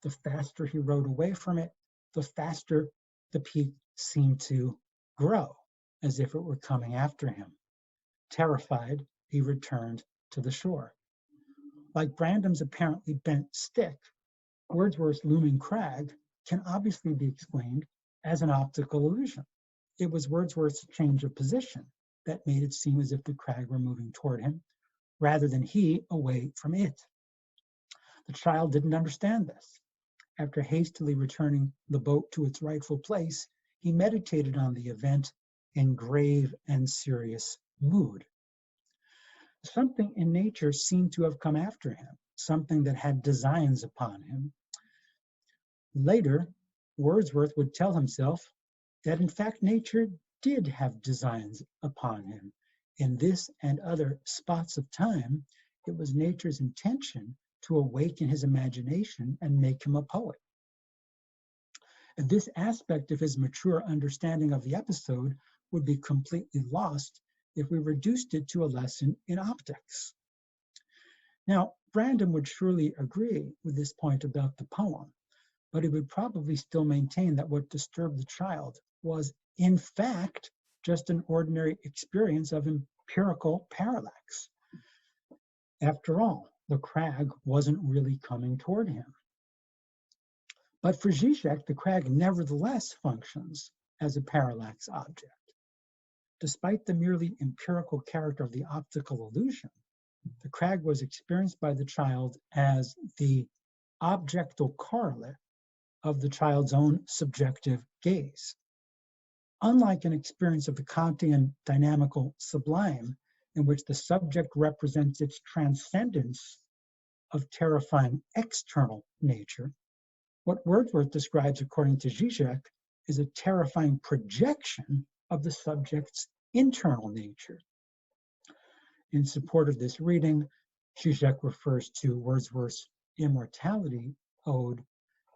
The faster he rowed away from it, the faster the peak seemed to grow, as if it were coming after him. Terrified, he returned to the shore. Like Brandam's apparently bent stick, Wordsworth's looming crag can obviously be explained as an optical illusion. It was Wordsworth's change of position that made it seem as if the crag were moving toward him, rather than he away from it. The child didn't understand this. After hastily returning the boat to its rightful place, he meditated on the event in grave and serious mood. Something in nature seemed to have come after him, something that had designs upon him. Later, Wordsworth would tell himself that in fact nature did have designs upon him. In this and other spots of time, it was nature's intention to awaken his imagination and make him a poet. And this aspect of his mature understanding of the episode would be completely lost if we reduced it to a lesson in optics. Now, Brandam would surely agree with this point about the poem, but he would probably still maintain that what disturbed the child was, in fact, just an ordinary experience of empirical parallax. After all, the crag wasn't really coming toward him. But for Žižek, the crag nevertheless functions as a parallax object. Despite the merely empirical character of the optical illusion, the crag was experienced by the child as the objectal correlate of the child's own subjective gaze. Unlike an experience of the Kantian dynamical sublime, in which the subject represents its transcendence of terrifying external nature, what Wordsworth describes, according to Žižek, is a terrifying projection of the subject's internal nature. In support of this reading, Žižek refers to Wordsworth's Immortality Ode,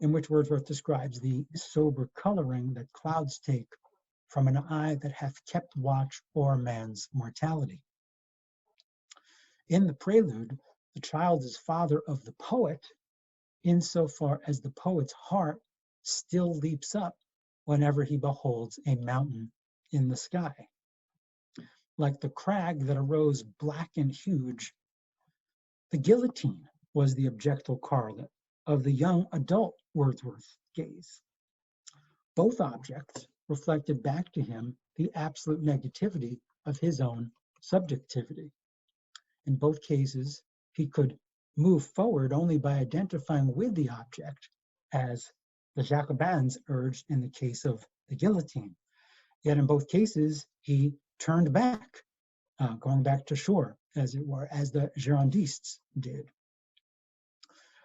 in which Wordsworth describes the sober coloring that clouds take from an eye that hath kept watch o'er man's mortality. In the prelude, the child is father of the poet, insofar as the poet's heart still leaps up whenever he beholds a mountain in the sky. Like the crag that arose black and huge, the guillotine was the objectal correlate of the young adult Wordsworth gaze. Both objects reflected back to him the absolute negativity of his own subjectivity. In both cases, he could move forward only by identifying with the object, as the Jacobins urged in the case of the guillotine. Yet in both cases, he turned back, going back to shore, as it were, as the Girondists did.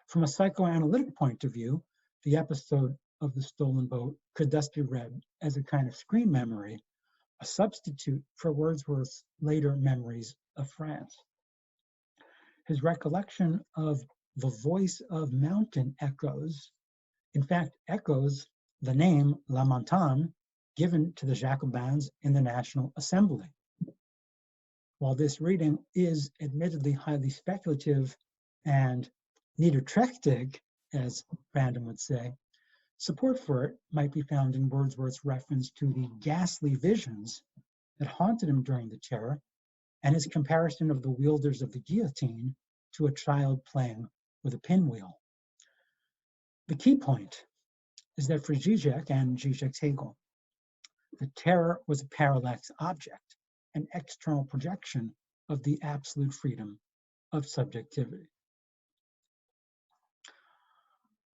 From a psychoanalytic point of view, the episode of the stolen boat could thus be read as a kind of screen memory, a substitute for Wordsworth's later memories of France. His recollection of the voice of mountain echoes, in fact, echoes the name La Montagne given to the Jacobins in the National Assembly. While this reading is admittedly highly speculative and niederträchtig, as Brandam would say, support for it might be found in Wordsworth's reference to the ghastly visions that haunted him during the Terror, and his comparison of the wielders of the guillotine to a child playing with a pinwheel. The key point is that for Žižek and Žižek's Hegel, the Terror was a parallax object, an external projection of the absolute freedom of subjectivity.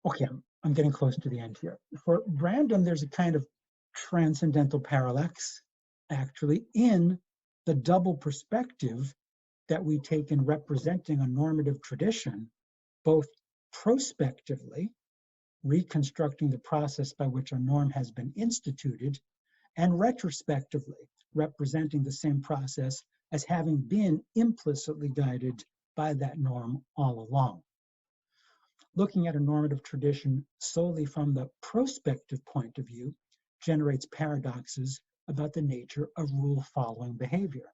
Okay, I'm getting close to the end here. For Brandam, there's a kind of transcendental parallax, actually, in the double perspective that we take in representing a normative tradition, both prospectively, reconstructing the process by which a norm has been instituted, and retrospectively, representing the same process as having been implicitly guided by that norm all along. Looking at a normative tradition solely from the prospective point of view generates paradoxes about the nature of rule-following behavior.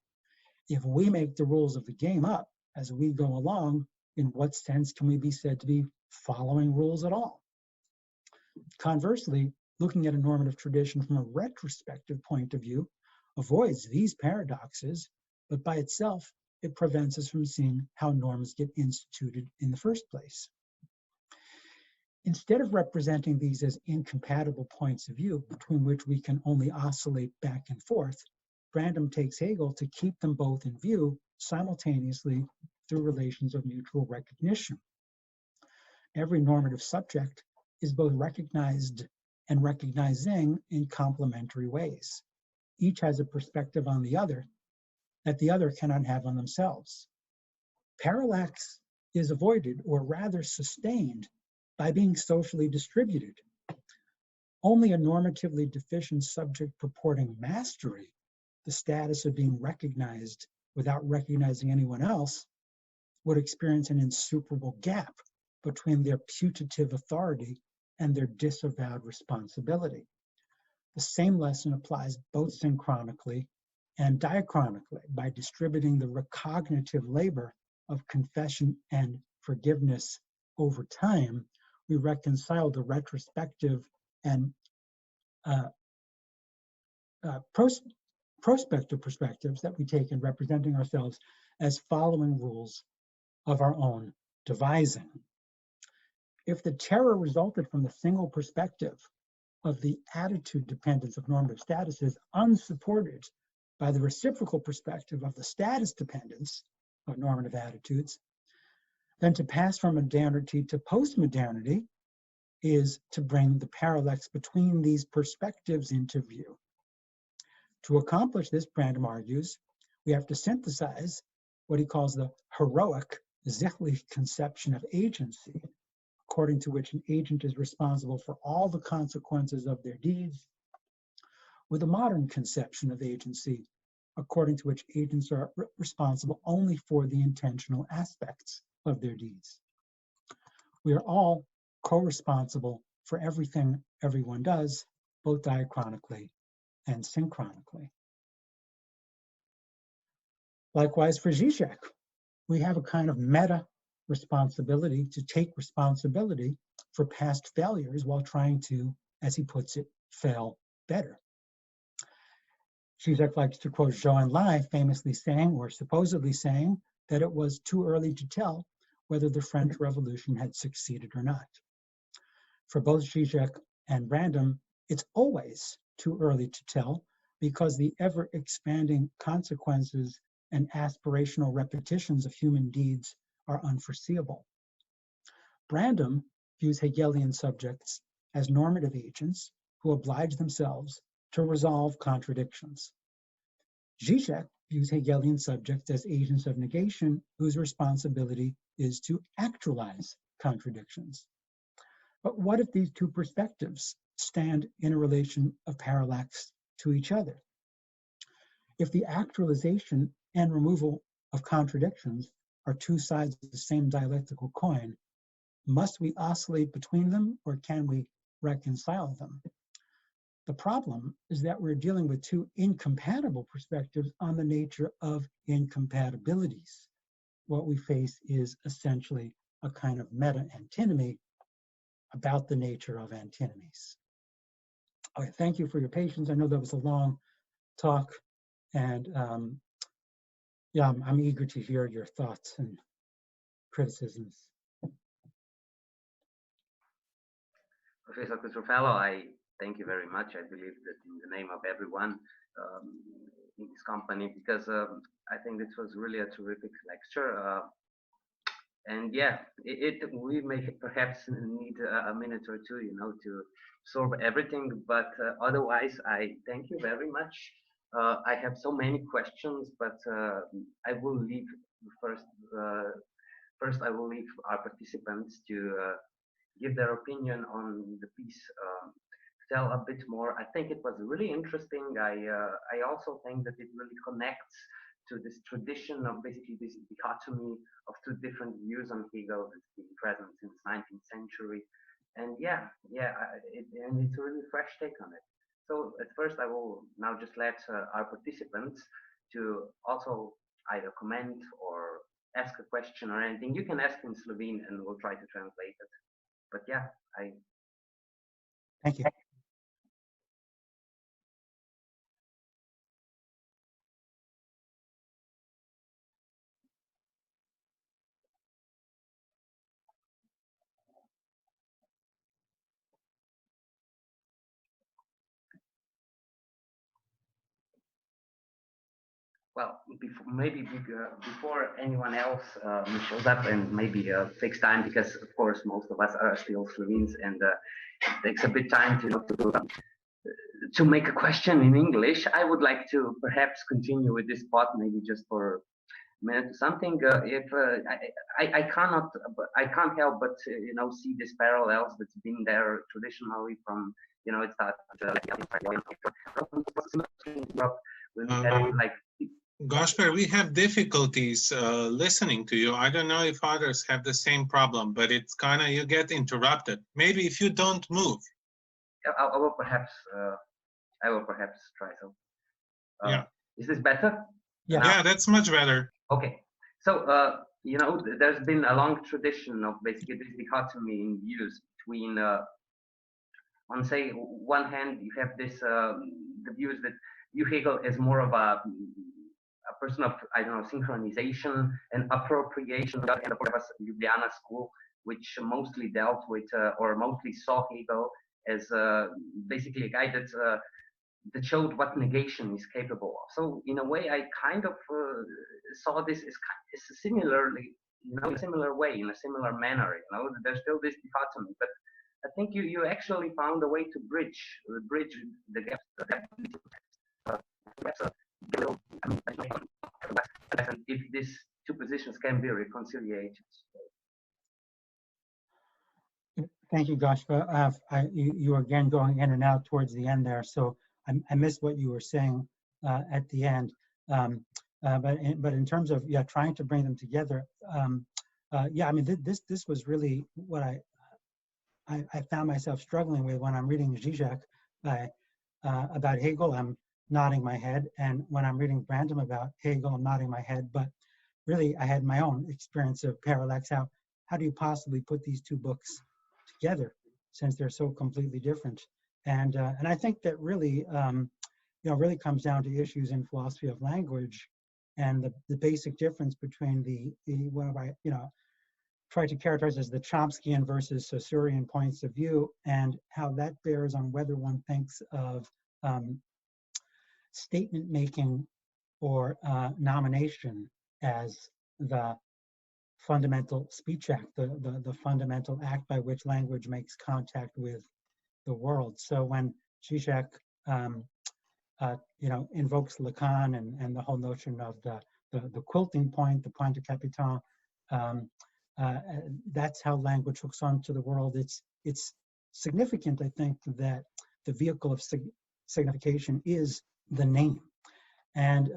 If we make the rules of the game up as we go along, in what sense can we be said to be following rules at all? Conversely, looking at a normative tradition from a retrospective point of view avoids these paradoxes, but by itself it prevents us from seeing how norms get instituted in the first place. Instead of representing these as incompatible points of view between which we can only oscillate back and forth, Brandom takes Hegel to keep them both in view simultaneously through relations of mutual recognition. Every normative subject is both recognized and recognizing in complementary ways. Each has a perspective on the other that the other cannot have on themselves. Parallax is avoided, or rather sustained, by being socially distributed. Only a normatively deficient subject purporting mastery, the status of being recognized without recognizing anyone else, would experience an insuperable gap between their putative authority and their disavowed responsibility. The same lesson applies both synchronically and diachronically. By distributing the recognitive labor of confession and forgiveness over time, we reconcile the retrospective and prospective perspectives that we take in representing ourselves as following rules of our own devising. If the terror resulted from the single perspective of the attitude dependence of normative status is unsupported by the reciprocal perspective of the status dependence of normative attitudes, then to pass from modernity to postmodernity is to bring the parallax between these perspectives into view. To accomplish this, Brandom argues, we have to synthesize what he calls the heroic Sichtlich conception of agency, according to which an agent is responsible for all the consequences of their deeds, with a modern conception of agency, according to which agents are responsible only for the intentional aspects of their deeds. We are all co-responsible for everything everyone does, both diachronically and synchronically. Likewise for Žižek, we have a kind of meta responsibility to take responsibility for past failures while trying to, as he puts it, fail better. Žižek likes to quote Zhou Enlai famously saying, or supposedly saying, that it was too early to tell whether the French Revolution had succeeded or not. For both Žižek and Brandom, it's always too early to tell because the ever-expanding consequences and aspirational repetitions of human deeds are unforeseeable. Brandom views Hegelian subjects as normative agents who oblige themselves to resolve contradictions. Žižek views Hegelian subjects as agents of negation whose responsibility is to actualize contradictions. But what if these two perspectives stand in a relation of parallax to each other? If the actualization and removal of contradictions are two sides of the same dialectical coin, must we oscillate between them or can we reconcile them? The problem is that we're dealing with two incompatible perspectives on the nature of incompatibilities. What we face is essentially a kind of meta-antinomy about the nature of antinomies. Okay, thank you for your patience. I know that was a long talk, and yeah, I'm eager to hear your thoughts and criticisms. Professor Cutrofello, I thank you very much. I believe that in the name of everyone in this company, because I think this was really a terrific lecture. And yeah, we may perhaps need a minute or two, to absorb everything. But otherwise, I thank you very much. I have so many questions, but I will leave first. First, I will leave our participants to give their opinion on the piece. Tell a bit more. I think it was really interesting. I also think that it really connects to this tradition of basically this dichotomy of two different views on Hegel that's been present since 19th century. And and it's a really fresh take on it. So at first I will now just let our participants to also either comment or ask a question or anything. You can ask in Slovene and we'll try to translate it. But yeah, Thank you. well, before anyone else shows up, and maybe takes time, because of course most of us are still Slovenes, and it takes a bit time to make a question in English. I would like to perhaps continue with this part, maybe just for a minute or something. I can't help but see these parallels that's been there traditionally from it started like. Gašper, we have difficulties listening to you. I don't know if others have the same problem, but it's kind of, you get interrupted. Maybe if you don't move. I will perhaps try so. Yeah. Is this better? Yeah. Yeah, that's much better. Okay. So, there's been a long tradition of basically this dichotomy in views between, on say, one hand, you have this, the views that view Hegel as more of a person of, I don't know, synchronization and appropriation, and of course, Ljubljana school, which mostly dealt with, or mostly saw Hegel as basically a guy that showed what negation is capable of. So in a way, I kind of saw this as similarly, in a similar way, in a similar manner. There's still this dichotomy, but I think you actually found a way to bridge the gap. If these two positions can be reconciliated. Thank you, Gašper. You were again going in and out towards the end there, so I missed what you were saying at the end. But in terms of trying to bring them together, I mean this was really what I found myself struggling with when I'm reading Žižek about Hegel. I'm nodding my head, and when I'm reading Brandom about Hegel, I'm nodding my head. But really, I had my own experience of parallax. How do you possibly put these two books together since they're so completely different? And I think that really really comes down to issues in philosophy of language and the basic difference between the what I try to characterize as the Chomskyan versus Saussurean points of view, and how that bears on whether one thinks of statement making or nomination as the fundamental speech act, the fundamental act by which language makes contact with the world. So when Žižek invokes Lacan and the whole notion of the quilting point, the point de capital, that's how language hooks onto the world. It's significant, I think, that the vehicle of signification is the name, and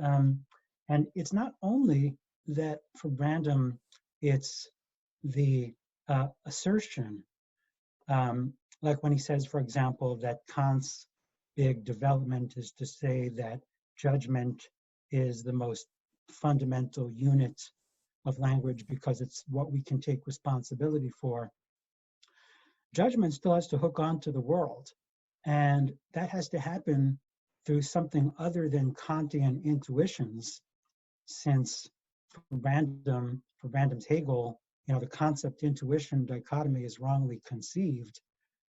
it's not only that for Brandom it's the assertion, like when he says, for example, that Kant's big development is to say that judgment is the most fundamental unit of language because it's what we can take responsibility for. Judgment still has to hook onto the world, and that has to happen through something other than Kantian intuitions, since for Brandam's Hegel, the concept intuition dichotomy is wrongly conceived.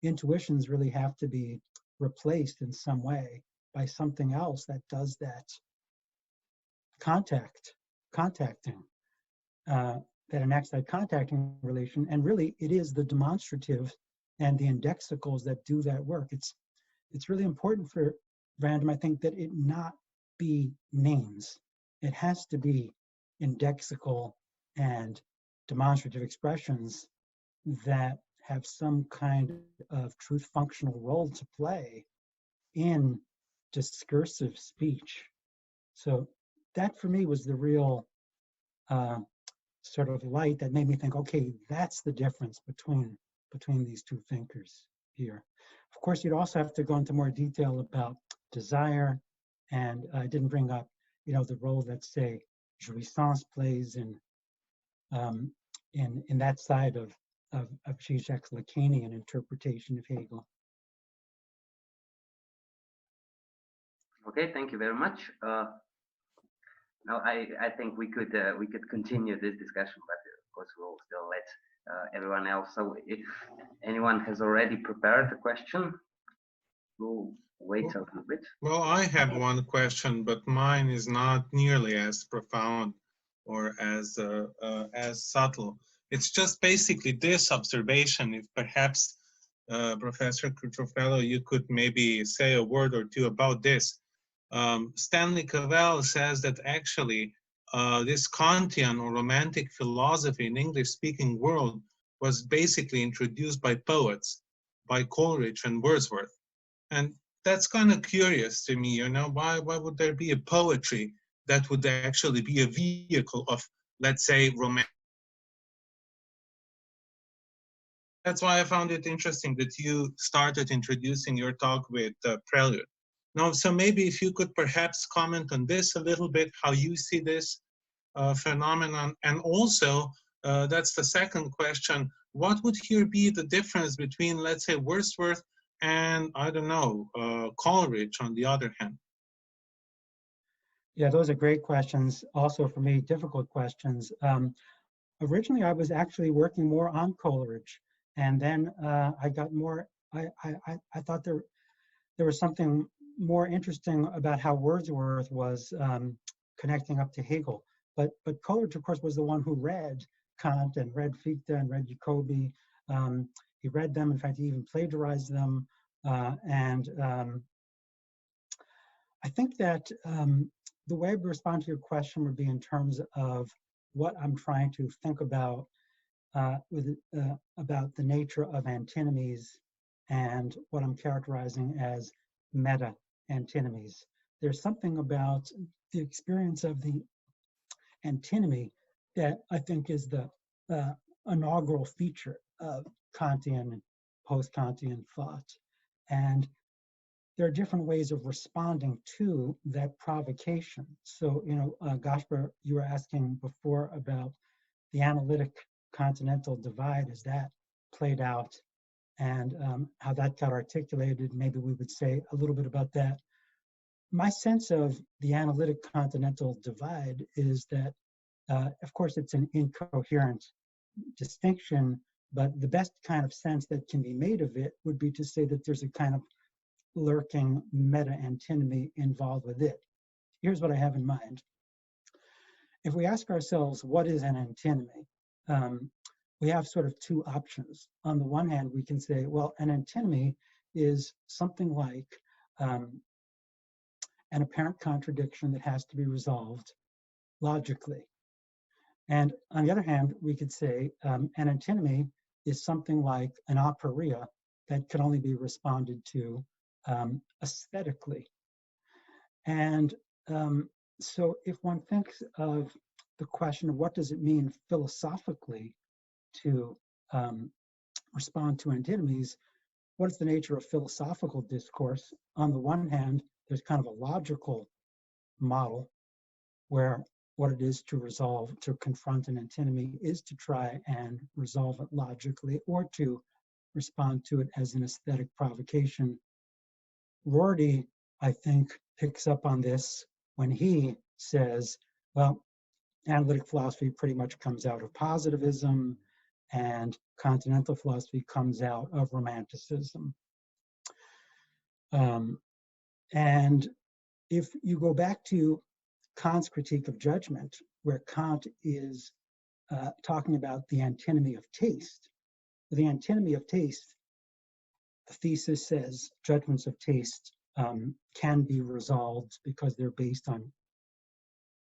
Intuitions really have to be replaced in some way by something else that does that contacting, that enacts that contacting relation. And really, it is the demonstrative and the indexicals that do that work. It's really important for Brandom, I think, that it not be names. It has to be indexical and demonstrative expressions that have some kind of truth functional role to play in discursive speech. So that for me was the real sort of light that made me think, okay, that's the difference between these two thinkers here. Of course, you'd also have to go into more detail about desire, and I didn't bring up, the role that, say, jouissance plays in that side of Žižek's Lacanian interpretation of Hegel. Okay, thank you very much. Now I think we could continue this discussion, but of course we'll still let everyone else. So if anyone has already prepared a question, we'll wait a little bit. Well, I have one question, but mine is not nearly as profound or as subtle. It's just basically this observation. If perhaps, Professor Cutrofello, you could maybe say a word or two about this. Stanley Cavell says that actually this Kantian or romantic philosophy in English-speaking world was basically introduced by poets, by Coleridge and Wordsworth. And that's kind of curious to me, you know, why would there be a poetry that would actually be a vehicle of, let's say, romance? That's why I found it interesting that you started introducing your talk with Prelude. Now, so maybe if you could perhaps comment on this a little bit, how you see this phenomenon, and also, that's the second question, what would here be the difference between, let's say, Wordsworth and, I don't know, Coleridge on the other hand? Yeah, those are great questions. Also for me, difficult questions. Originally, I was actually working more on Coleridge, and then I got more. I thought there was something more interesting about how Wordsworth was connecting up to Hegel. But Coleridge, of course, was the one who read Kant and read Fichte and read Jacobi. He read them. In fact, he even plagiarized them. I think that the way I would respond to your question would be in terms of what I'm trying to think about about the nature of antinomies and what I'm characterizing as meta-antinomies. There's something about the experience of the antinomy that I think is the inaugural feature of Kantian and post-Kantian thought. And there are different ways of responding to that provocation. So, you know, Gašper, you were asking before about the analytic continental divide as that played out and how that got articulated. Maybe we would say a little bit about that. My sense of the analytic continental divide is that, of course, it's an incoherent distinction, but the best kind of sense that can be made of it would be to say that there's a kind of lurking meta-antinomy involved with it. Here's what I have in mind. If we ask ourselves, what is an antinomy? We have sort of two options. On the one hand, we can say, well, an antinomy is something like an apparent contradiction that has to be resolved logically. And on the other hand, we could say an antinomy is something like an aporia that can only be responded to aesthetically. And so if one thinks of the question of what does it mean philosophically to respond to antinomies, what is the nature of philosophical discourse? On the one hand, there's kind of a logical model where what it is to resolve, to confront an antinomy is to try and resolve it logically or to respond to it as an aesthetic provocation. Rorty, I think, picks up on this when he says, well, analytic philosophy pretty much comes out of positivism and continental philosophy comes out of romanticism. And if you go back to Kant's critique of judgment, where Kant is talking about the antinomy of taste, the antinomy of taste, the thesis says judgments of taste can be resolved because they're based on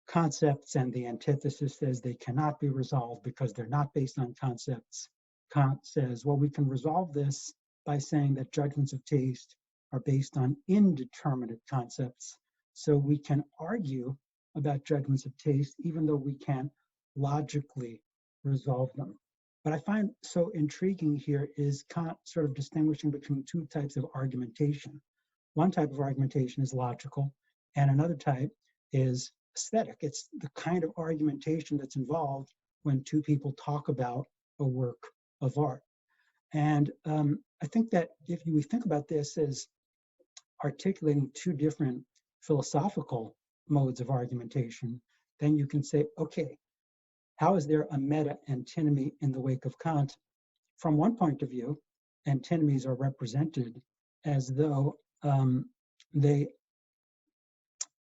concepts, and the antithesis says they cannot be resolved because they're not based on concepts. Kant says, well, we can resolve this by saying that judgments of taste are based on indeterminate concepts. So we can argue about judgments of taste even though we can't logically resolve them. What I find so intriguing here is Kant sort of distinguishing between two types of argumentation. One type of argumentation is logical, and another type is aesthetic. It's the kind of argumentation that's involved when two people talk about a work of art. And I think that if we think about this as articulating two different philosophical modes of argumentation, then you can say, okay, how is there a meta-antinomy in the wake of Kant? From one point of view, antinomies are represented as though they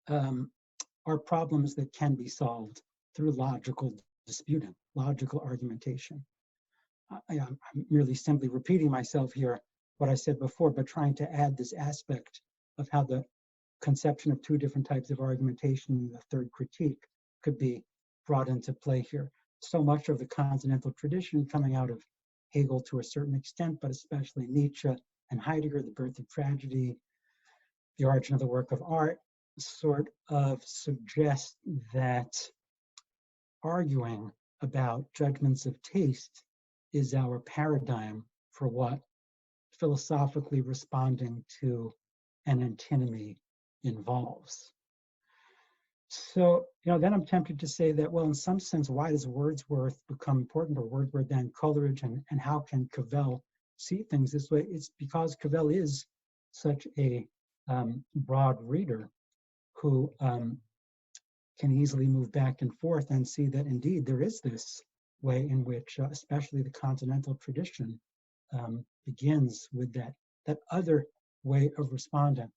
are problems that can be solved through logical disputing, logical argumentation. I'm merely simply repeating myself here, what I said before, but trying to add this aspect of how the conception of two different types of argumentation, the third critique, could be brought into play here. So much of the continental tradition coming out of Hegel to a certain extent, but especially Nietzsche and Heidegger, the birth of tragedy, the origin of the work of art, sort of suggest that arguing about judgments of taste is our paradigm for what philosophically responding to an antinomy involves. So, then I'm tempted to say that, well, in some sense, why does Wordsworth become important, or Wordsworth then Coleridge, and how can Cavell see things this way? It's because Cavell is such a broad reader who can easily move back and forth and see that indeed there is this way in which, especially the continental tradition, begins with that other way of responding.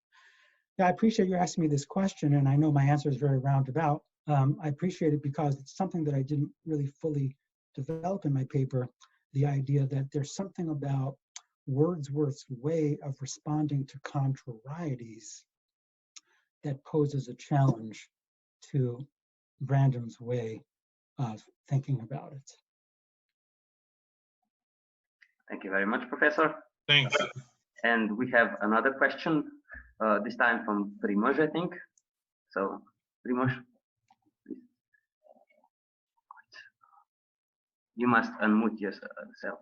Yeah, I appreciate you asking me this question, and I know my answer is very roundabout. I appreciate it because it's something that I didn't really fully develop in my paper, the idea that there's something about Wordsworth's way of responding to contrarieties that poses a challenge to Brandam's way of thinking about it. Thank you very much, Professor. Thanks. And we have another question, this time from Primož, I think. So, Primož, please. You must unmute yourself.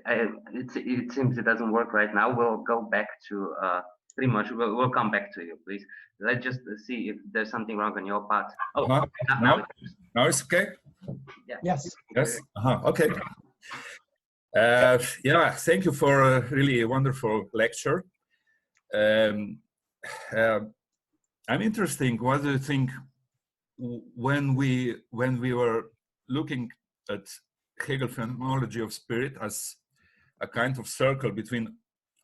It seems it doesn't work right now. We'll go back to Primož. We'll come back to you, please. Let's just see if there's something wrong on your part. Oh, now it's okay? Yeah. Yes. Yes. Okay. Yeah, thank you for a really wonderful lecture. I'm interested. What do you think when we were looking at Hegel's phenomenology of spirit as a kind of circle between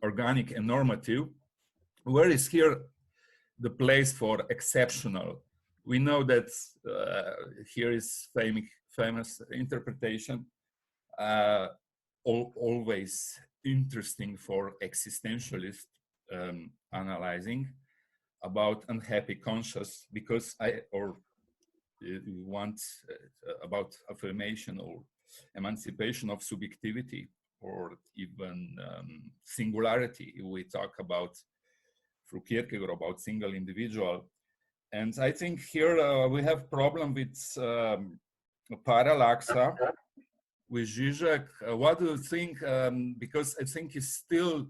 organic and normative? Where is here the place for exceptional? We know that here is famous interpretation, always interesting for existentialist analyzing about unhappy conscious, because want about affirmation or emancipation of subjectivity, or even singularity. We talk about through Kierkegaard about single individual. And I think here we have problem with parallaxa with Žižek. What do you think? Because I think he's still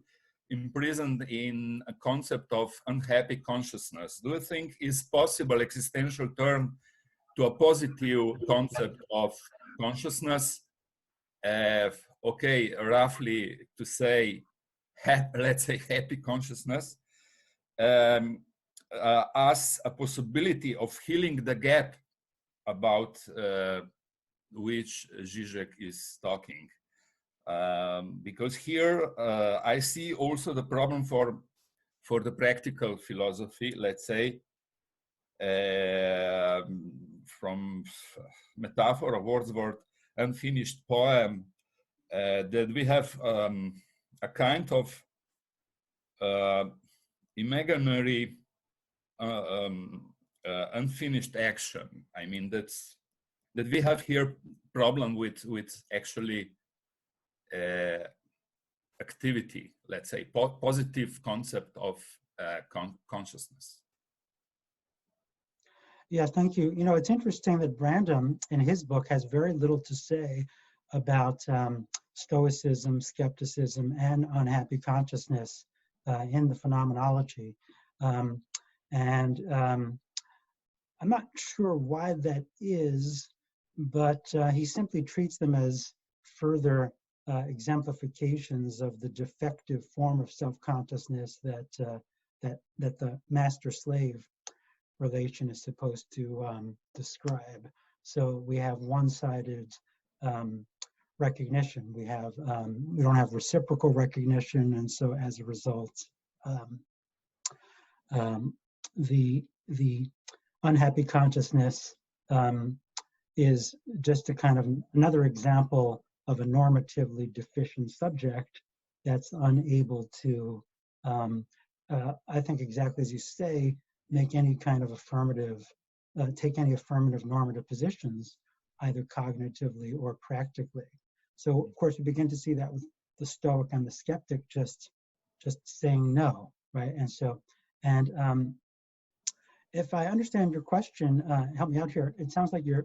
imprisoned in a concept of unhappy consciousness. Do you think is possible existential turn to a positive concept of consciousness? Okay, roughly to say, let's say happy consciousness, as a possibility of healing the gap about which Žižek is talking. Because here I see also the problem for the practical philosophy, let's say, from metaphor of Wordsworth, unfinished poem, that we have a kind of imaginary unfinished action. I mean, that we have here problem with actually activity, let's say, positive concept of consciousness. Yeah, thank you. It's interesting that Brandam, in his book, has very little to say about Stoicism, skepticism, and unhappy consciousness in the phenomenology. And I'm not sure why that is, but he simply treats them as further exemplifications of the defective form of self-consciousness that the master-slave relation is supposed to describe. So we have one-sided recognition. We don't have reciprocal recognition, and so as a result, the unhappy consciousness is just a kind of another example of a normatively deficient subject that's unable to, I think exactly as you say, make any kind of affirmative, take any affirmative normative positions, either cognitively or practically. So of course we begin to see that with the Stoic and the skeptic just saying no, right? And so, and if I understand your question, help me out here. It sounds like you're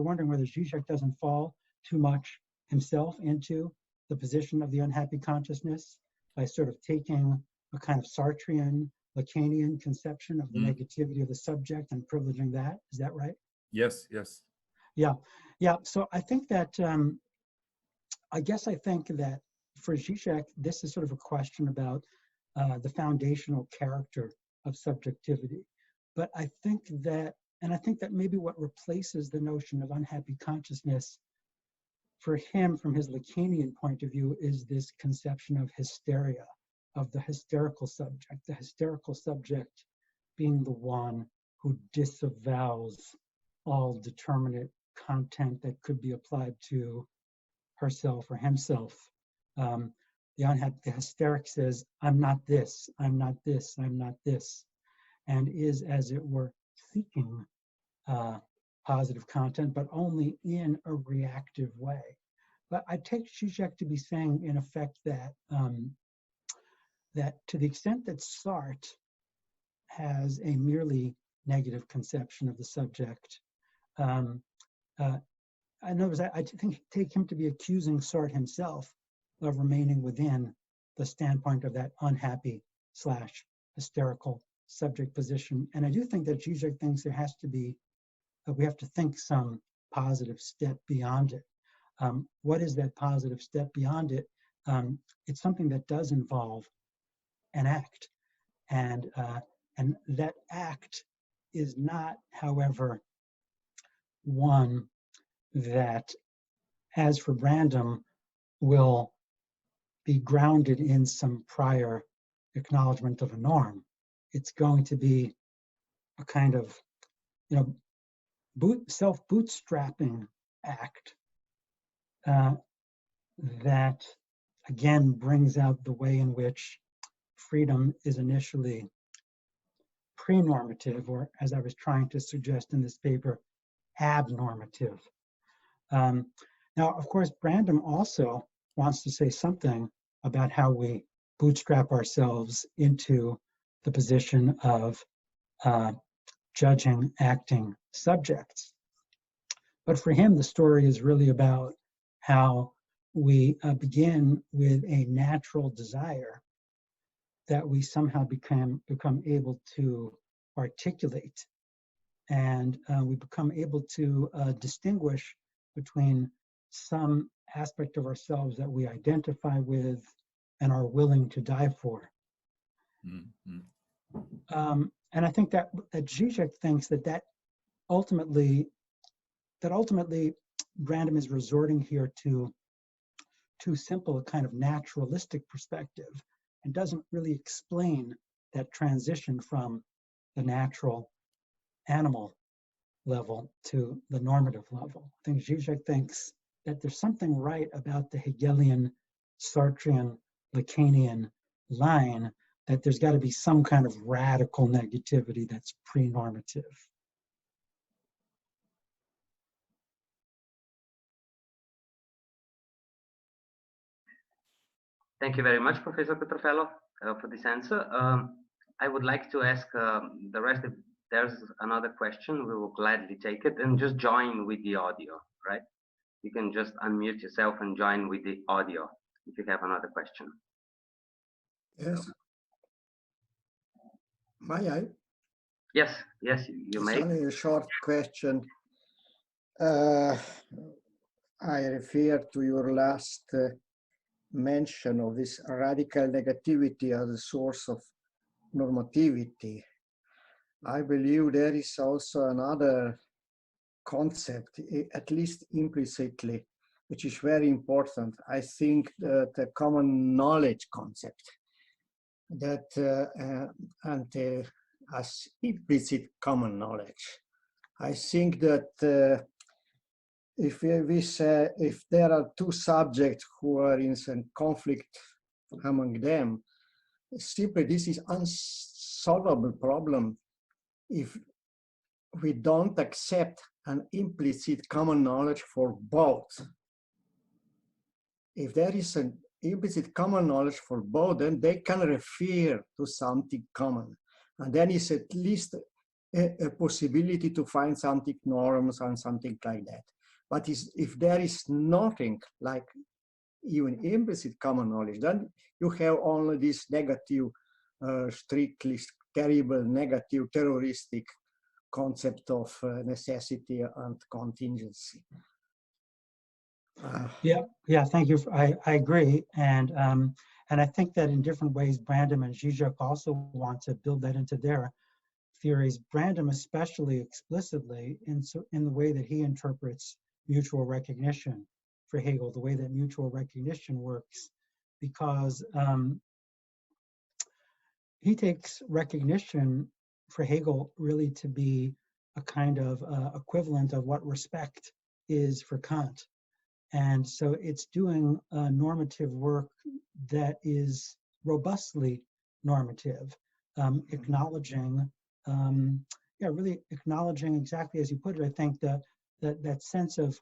wondering whether Žižek doesn't fall too much himself into the position of the unhappy consciousness by sort of taking a kind of Sartrean, Lacanian conception of the negativity of the subject and privileging that. Is that right? Yes, yes. Yeah, yeah. So I think that, I think that for Žižek, this is sort of a question about the foundational character of subjectivity. But I think that maybe what replaces the notion of unhappy consciousness for him, from his Lacanian point of view, is this conception of hysteria, of the hysterical subject being the one who disavows all determinate content that could be applied to herself or himself. The hysteric says, I'm not this, I'm not this, I'm not this, and is, as it were, seeking positive content, but only in a reactive way. But I take Žižek to be saying, in effect, that that to the extent that Sartre has a merely negative conception of the subject, in other words, I take him to be accusing Sartre himself of remaining within the standpoint of that unhappy / hysterical subject position. And I do think that Žižek thinks there has to be, we have to think some positive step beyond it. What is that positive step beyond it? It's something that does involve an act. And that act is not, however, one that, as for Brandom, will be grounded in some prior acknowledgement of a norm. It's going to be a kind of, self-bootstrapping act that, again, brings out the way in which freedom is initially pre-normative, or, as I was trying to suggest in this paper, abnormative. Now, of course, Brandom also wants to say something about how we bootstrap ourselves into the position of judging acting subjects. But for him, the story is really about how we begin with a natural desire that we somehow become able to articulate, and we become able to distinguish between some aspect of ourselves that we identify with and are willing to die for. Mm-hmm. And I think that Žižek thinks that ultimately Brandom is resorting here to too simple a kind of naturalistic perspective, and doesn't really explain that transition from the natural animal level to the normative level. I think Žižek thinks that there's something right about the Hegelian, Sartrean, Lacanian line, that there's got to be some kind of radical negativity that's pre-normative. Thank you very much, Professor Cutrofello, for this answer. I would like to ask the rest, if there's another question, we will gladly take it, and just join with the audio, right? You can just unmute yourself and join with the audio if you have another question. Yes. May I? Yes, you may. It's only a short question. I refer to your last mention of this radical negativity as a source of normativity. I believe there is also another concept, at least implicitly, which is very important. I think that the common knowledge concept, that as implicit common knowledge. I think that if we say, if there are two subjects who are in some conflict among them, simply this is unsolvable problem if we don't accept an implicit common knowledge for both. If there is an implicit common knowledge for both, then they can refer to something common. And then it's at least a possibility to find something norms and something like that. But if there is nothing like even implicit common knowledge, then you have only this negative, strictly terrible, negative, terroristic concept of necessity and contingency. Yeah, thank you. I agree, and I think that in different ways, Brandom and Žižek also want to build that into their theories. Brandom, especially explicitly, in the way that he interprets mutual recognition for Hegel, the way that mutual recognition works, because he takes recognition for Hegel really to be a kind of equivalent of what respect is for Kant. And so it's doing normative work that is robustly normative, acknowledging, really acknowledging exactly as you put it. I think that sense of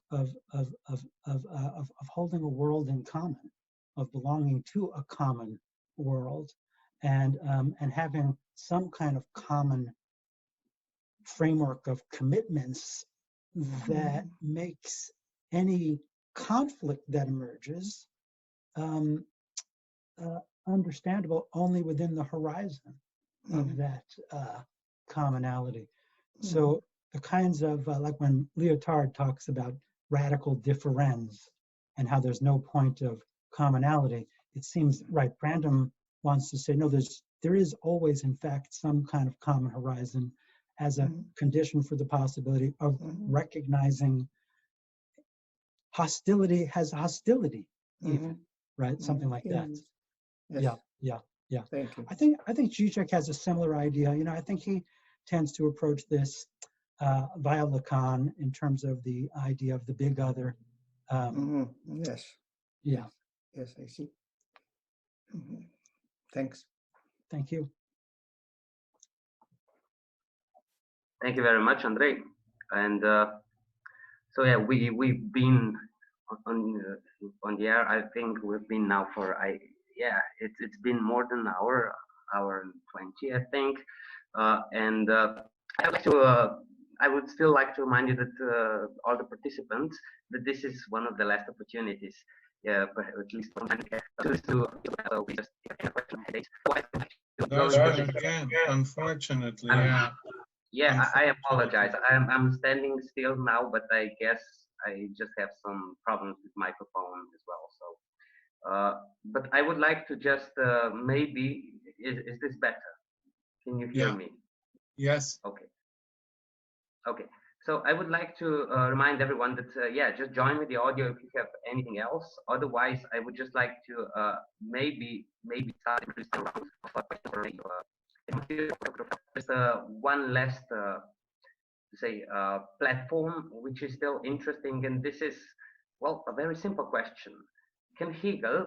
holding a world in common, of belonging to a common world, and having some kind of common framework of commitments that makes any conflict that emerges understandable only within the horizon of that commonality. So the kinds of, like when Lyotard talks about radical difference and how there's no point of commonality, it seems, right, Brandom wants to say, no, there is always, in fact, some kind of common horizon as a condition for the possibility of recognizing hostility has hostility, even, right? Something like that. Yes. Yeah. Thank you. I think Žižek has a similar idea. You know, I think he tends to approach this via Lacan in terms of the idea of the big other. Yes. Yeah. Yes, I see. Thanks. Thank you. Thank you very much, Andrei. And so yeah, we've been on the air. I think we've been now for it's been more than an hour and 20, I think. And I would still like to remind you that all the participants, that this is one of the last opportunities. Yeah, at least one time we just unfortunately, yeah. I apologize. I'm standing still now, but I guess I just have some problems with microphone as well. So, but I would like to just maybe is this better? Can you hear me? Yes. Okay. So I would like to remind everyone that just join with the audio if you have anything else. Otherwise, I would just like to maybe start around just one last platform which is still interesting, and this is, well, a very simple question. Can Hegel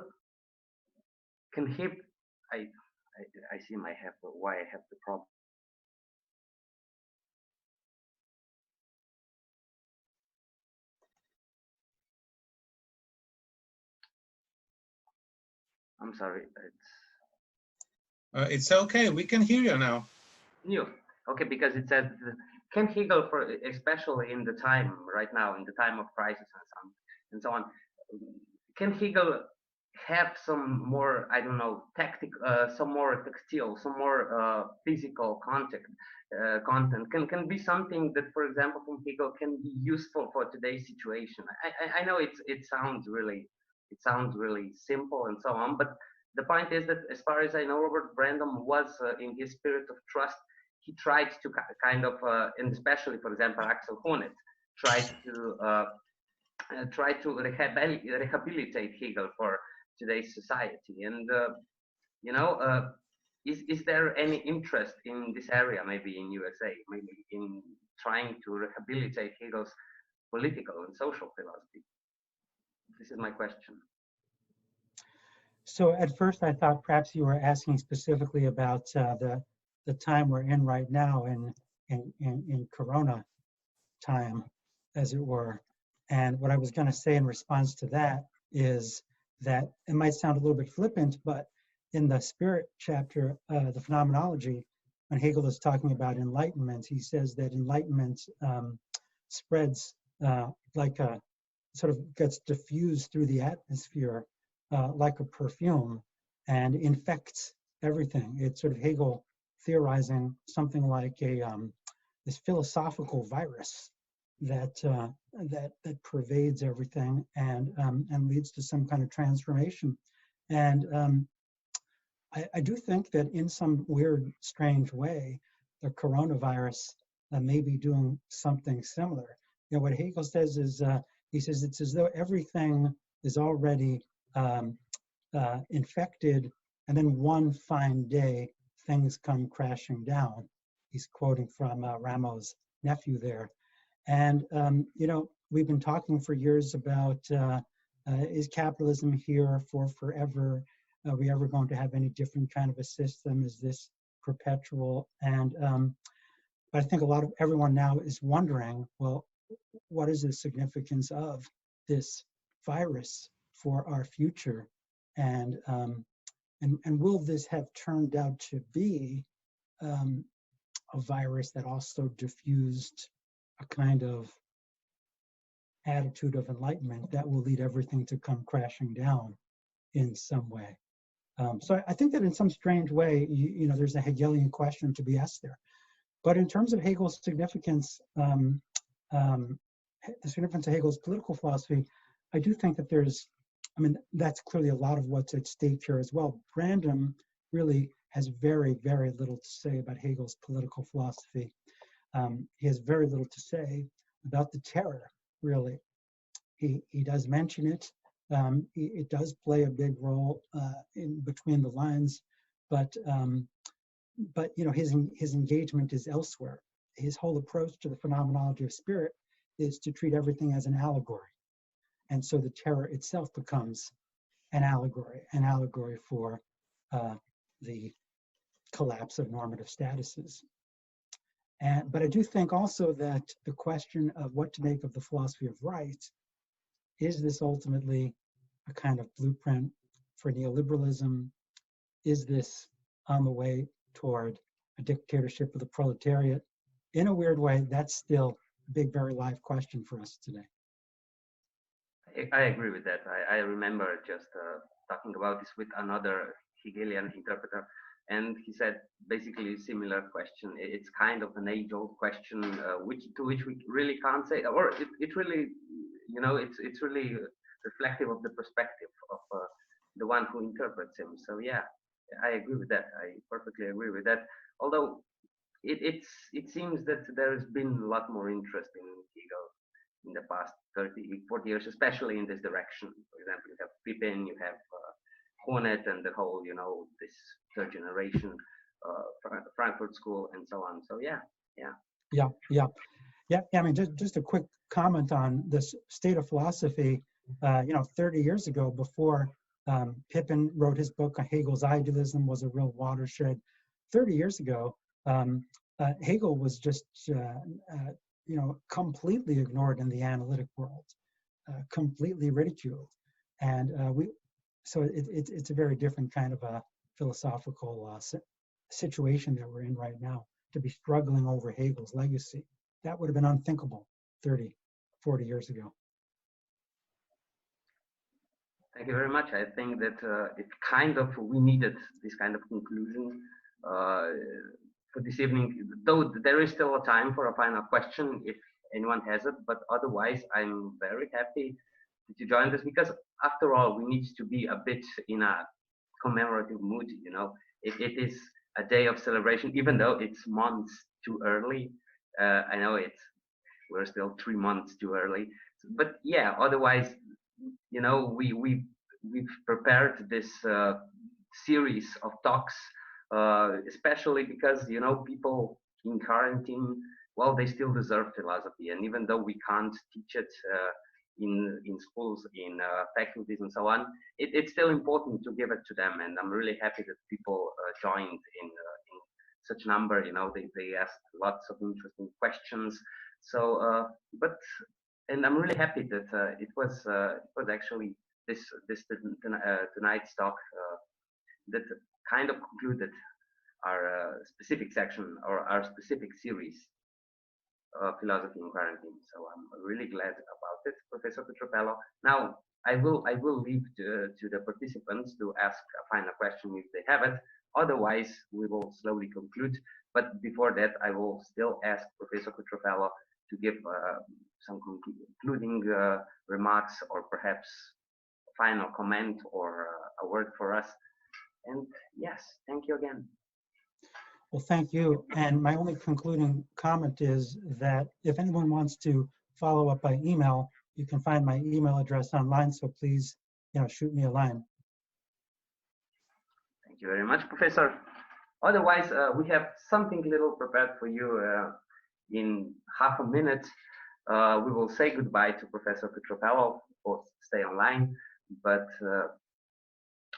I see why I have the problem. I'm sorry. It's okay. We can hear you now. Okay, because it says, can Hegel, especially in the time right now, in the time of crisis and so on, can Hegel have some more, I don't know, some more textile, some more physical content? Can be something that, for example, from Hegel can be useful for today's situation. I know it sounds really simple and so on, but the point is that, as far as I know, Robert Brandom was in his spirit of trust. He tried to kind of, and especially, for example, Axel Honneth, try to rehabilitate Hegel for today's society. And is there any interest in this area, maybe in USA, maybe in trying to rehabilitate Hegel's political and social philosophy? This is my question. So at first I thought perhaps you were asking specifically about the time we're in right now in Corona time, as it were. And what I was going to say in response to that is that it might sound a little bit flippant, but in the Spirit chapter, the phenomenology, when Hegel is talking about enlightenment, he says that enlightenment spreads like a sort of gets diffused through the atmosphere like a perfume and infects everything. It's sort of Hegel theorizing something like this philosophical virus that pervades everything and leads to some kind of transformation. And I do think that in some weird, strange way, the coronavirus may be doing something similar. You know, what Hegel says is, he says it's as though everything is already infected, and then one fine day, things come crashing down. He's quoting from Rameau's nephew there. And, you know, we've been talking for years about, is capitalism here for forever? Are we ever going to have any different kind of a system? Is this perpetual? And but I think everyone now is wondering, well, what is the significance of this virus for our future? And will this have turned out to be a virus that also diffused a kind of attitude of enlightenment that will lead everything to come crashing down in some way? So I think that in some strange way, you know, there's a Hegelian question to be asked there. But in terms of Hegel's significance, the significance of Hegel's political philosophy, I do think that I mean, that's clearly a lot of what's at stake here as well. Brandom really has very, very little to say about Hegel's political philosophy. He has very little to say about the terror, really. He does mention it. It does play a big role in between the lines, but you know, his engagement is elsewhere. His whole approach to the phenomenology of spirit is to treat everything as an allegory. And so the terror itself becomes an allegory for the collapse of normative statuses. But I do think also that the question of what to make of the philosophy of right, is this ultimately a kind of blueprint for neoliberalism? Is this on the way toward a dictatorship of the proletariat? In a weird way, that's still a big, very live question for us today. I agree with that. I remember just talking about this with another Hegelian interpreter, and he said basically a similar question. It's kind of an age-old question, to which we really can't say, or it really, you know, it's really reflective of the perspective of the one who interprets him. So yeah, I agree with that. I perfectly agree with that. Although it seems that there has been a lot more interest in Hegel in the past 30, 40 years, especially in this direction. For example, you have Pippin, you have Hornet, and the whole, you know, this third generation Frankfurt School, and so on. So yeah. I mean, just a quick comment on this state of philosophy. You know, 30 years ago, before Pippin wrote his book, Hegel's Idealism was a real watershed. 30 years ago, Hegel was just you know, completely ignored in the analytic world, completely ridiculed, and so it's a very different kind of a philosophical situation that we're in right now, to be struggling over Hegel's legacy. That would have been unthinkable 30, 40 years ago. Thank you very much. I think that we needed this kind of conclusion for this evening, though there is still a time for a final question if anyone has it, but otherwise I'm very happy that you joined us, because after all, we need to be a bit in a commemorative mood, you know. It is a day of celebration, even though it's months too early. I know we're still 3 months too early. But yeah, otherwise, you know, we've prepared this series of talks, especially because, you know, people in quarantine, well, they still deserve philosophy, and even though we can't teach it in schools, in faculties and so on, it's still important to give it to them. And I'm really happy that people joined in such number. You know, they asked lots of interesting questions. So, and I'm really happy that it was actually this tonight's talk that kind of concluded our specific section or our specific series, philosophy in quarantine. So I'm really glad about it, Professor Cutrofello. Now I will leave to the participants to ask a final question if they have it. Otherwise, we will slowly conclude. But before that, I will still ask Professor Cutrofello to give some concluding remarks, or perhaps a final comment or a word for us. And yes, thank you again. Well, thank you. And my only concluding comment is that if anyone wants to follow up by email, you can find my email address online. So please, shoot me a line. Thank you very much, Professor. Otherwise, we have something little prepared for you in half a minute. We will say goodbye to Professor Cutrofello, or stay online. But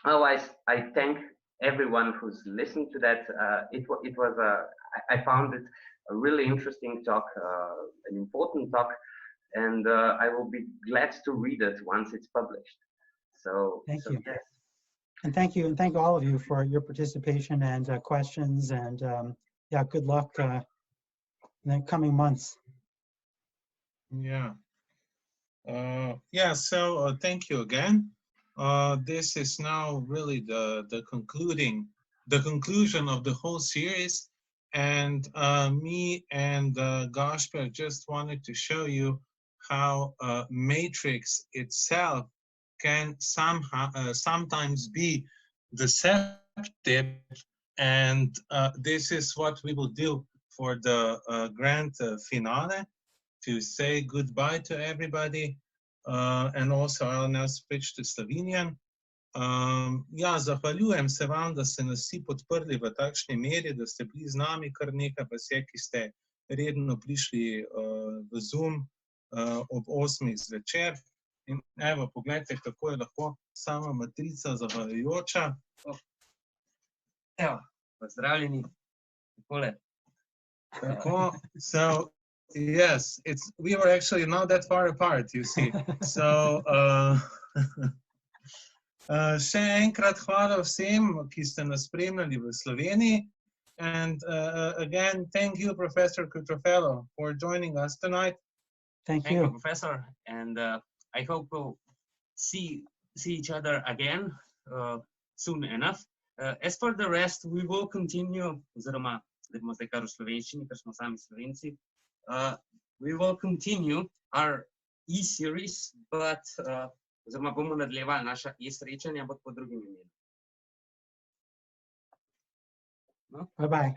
otherwise, I thank everyone who's listened to that. I found it a really interesting talk, an important talk, and I will be glad to read it once it's published. So thank you. Yes. And thank you, and thank all of you for your participation and questions. And yeah, good luck in the coming months. Yeah. So thank you again. This is now really the conclusion of the whole series, and me and Gašper just wanted to show you how matrix itself can sometimes be deceptive, and this is what we will do for the grand finale, to say goodbye to everybody. And also I'll now switch to Slovenian. Ja, zahvaljujem se vam, da ste nas vsi podprli v takšni meri, da ste bili z nami, kar nekaj vas je, ki ste redno prišli v Zoom ob 8 zvečer. In evo, pogledajte, kako je lahko sama matrica zavajajoča. Evo, pozdravljeni. Takole. Tako, so yes, we were actually not that far apart, you see. So, še enkrat hvala vsem, ki ste nas spremljali v Sloveniji. And again, thank you, Professor Cutrofello, for joining us tonight. Thank you, you. Professor. And I hope we'll see each other again soon enough. As for the rest, we will continue, oziroma zdaj bomo zdaj kar v slovenščini, ker smo sami Slovenci. We will continue our e-series, but oziroma bomo nadaljevali naša e-srečanja pod drugim imenom. Bye-bye.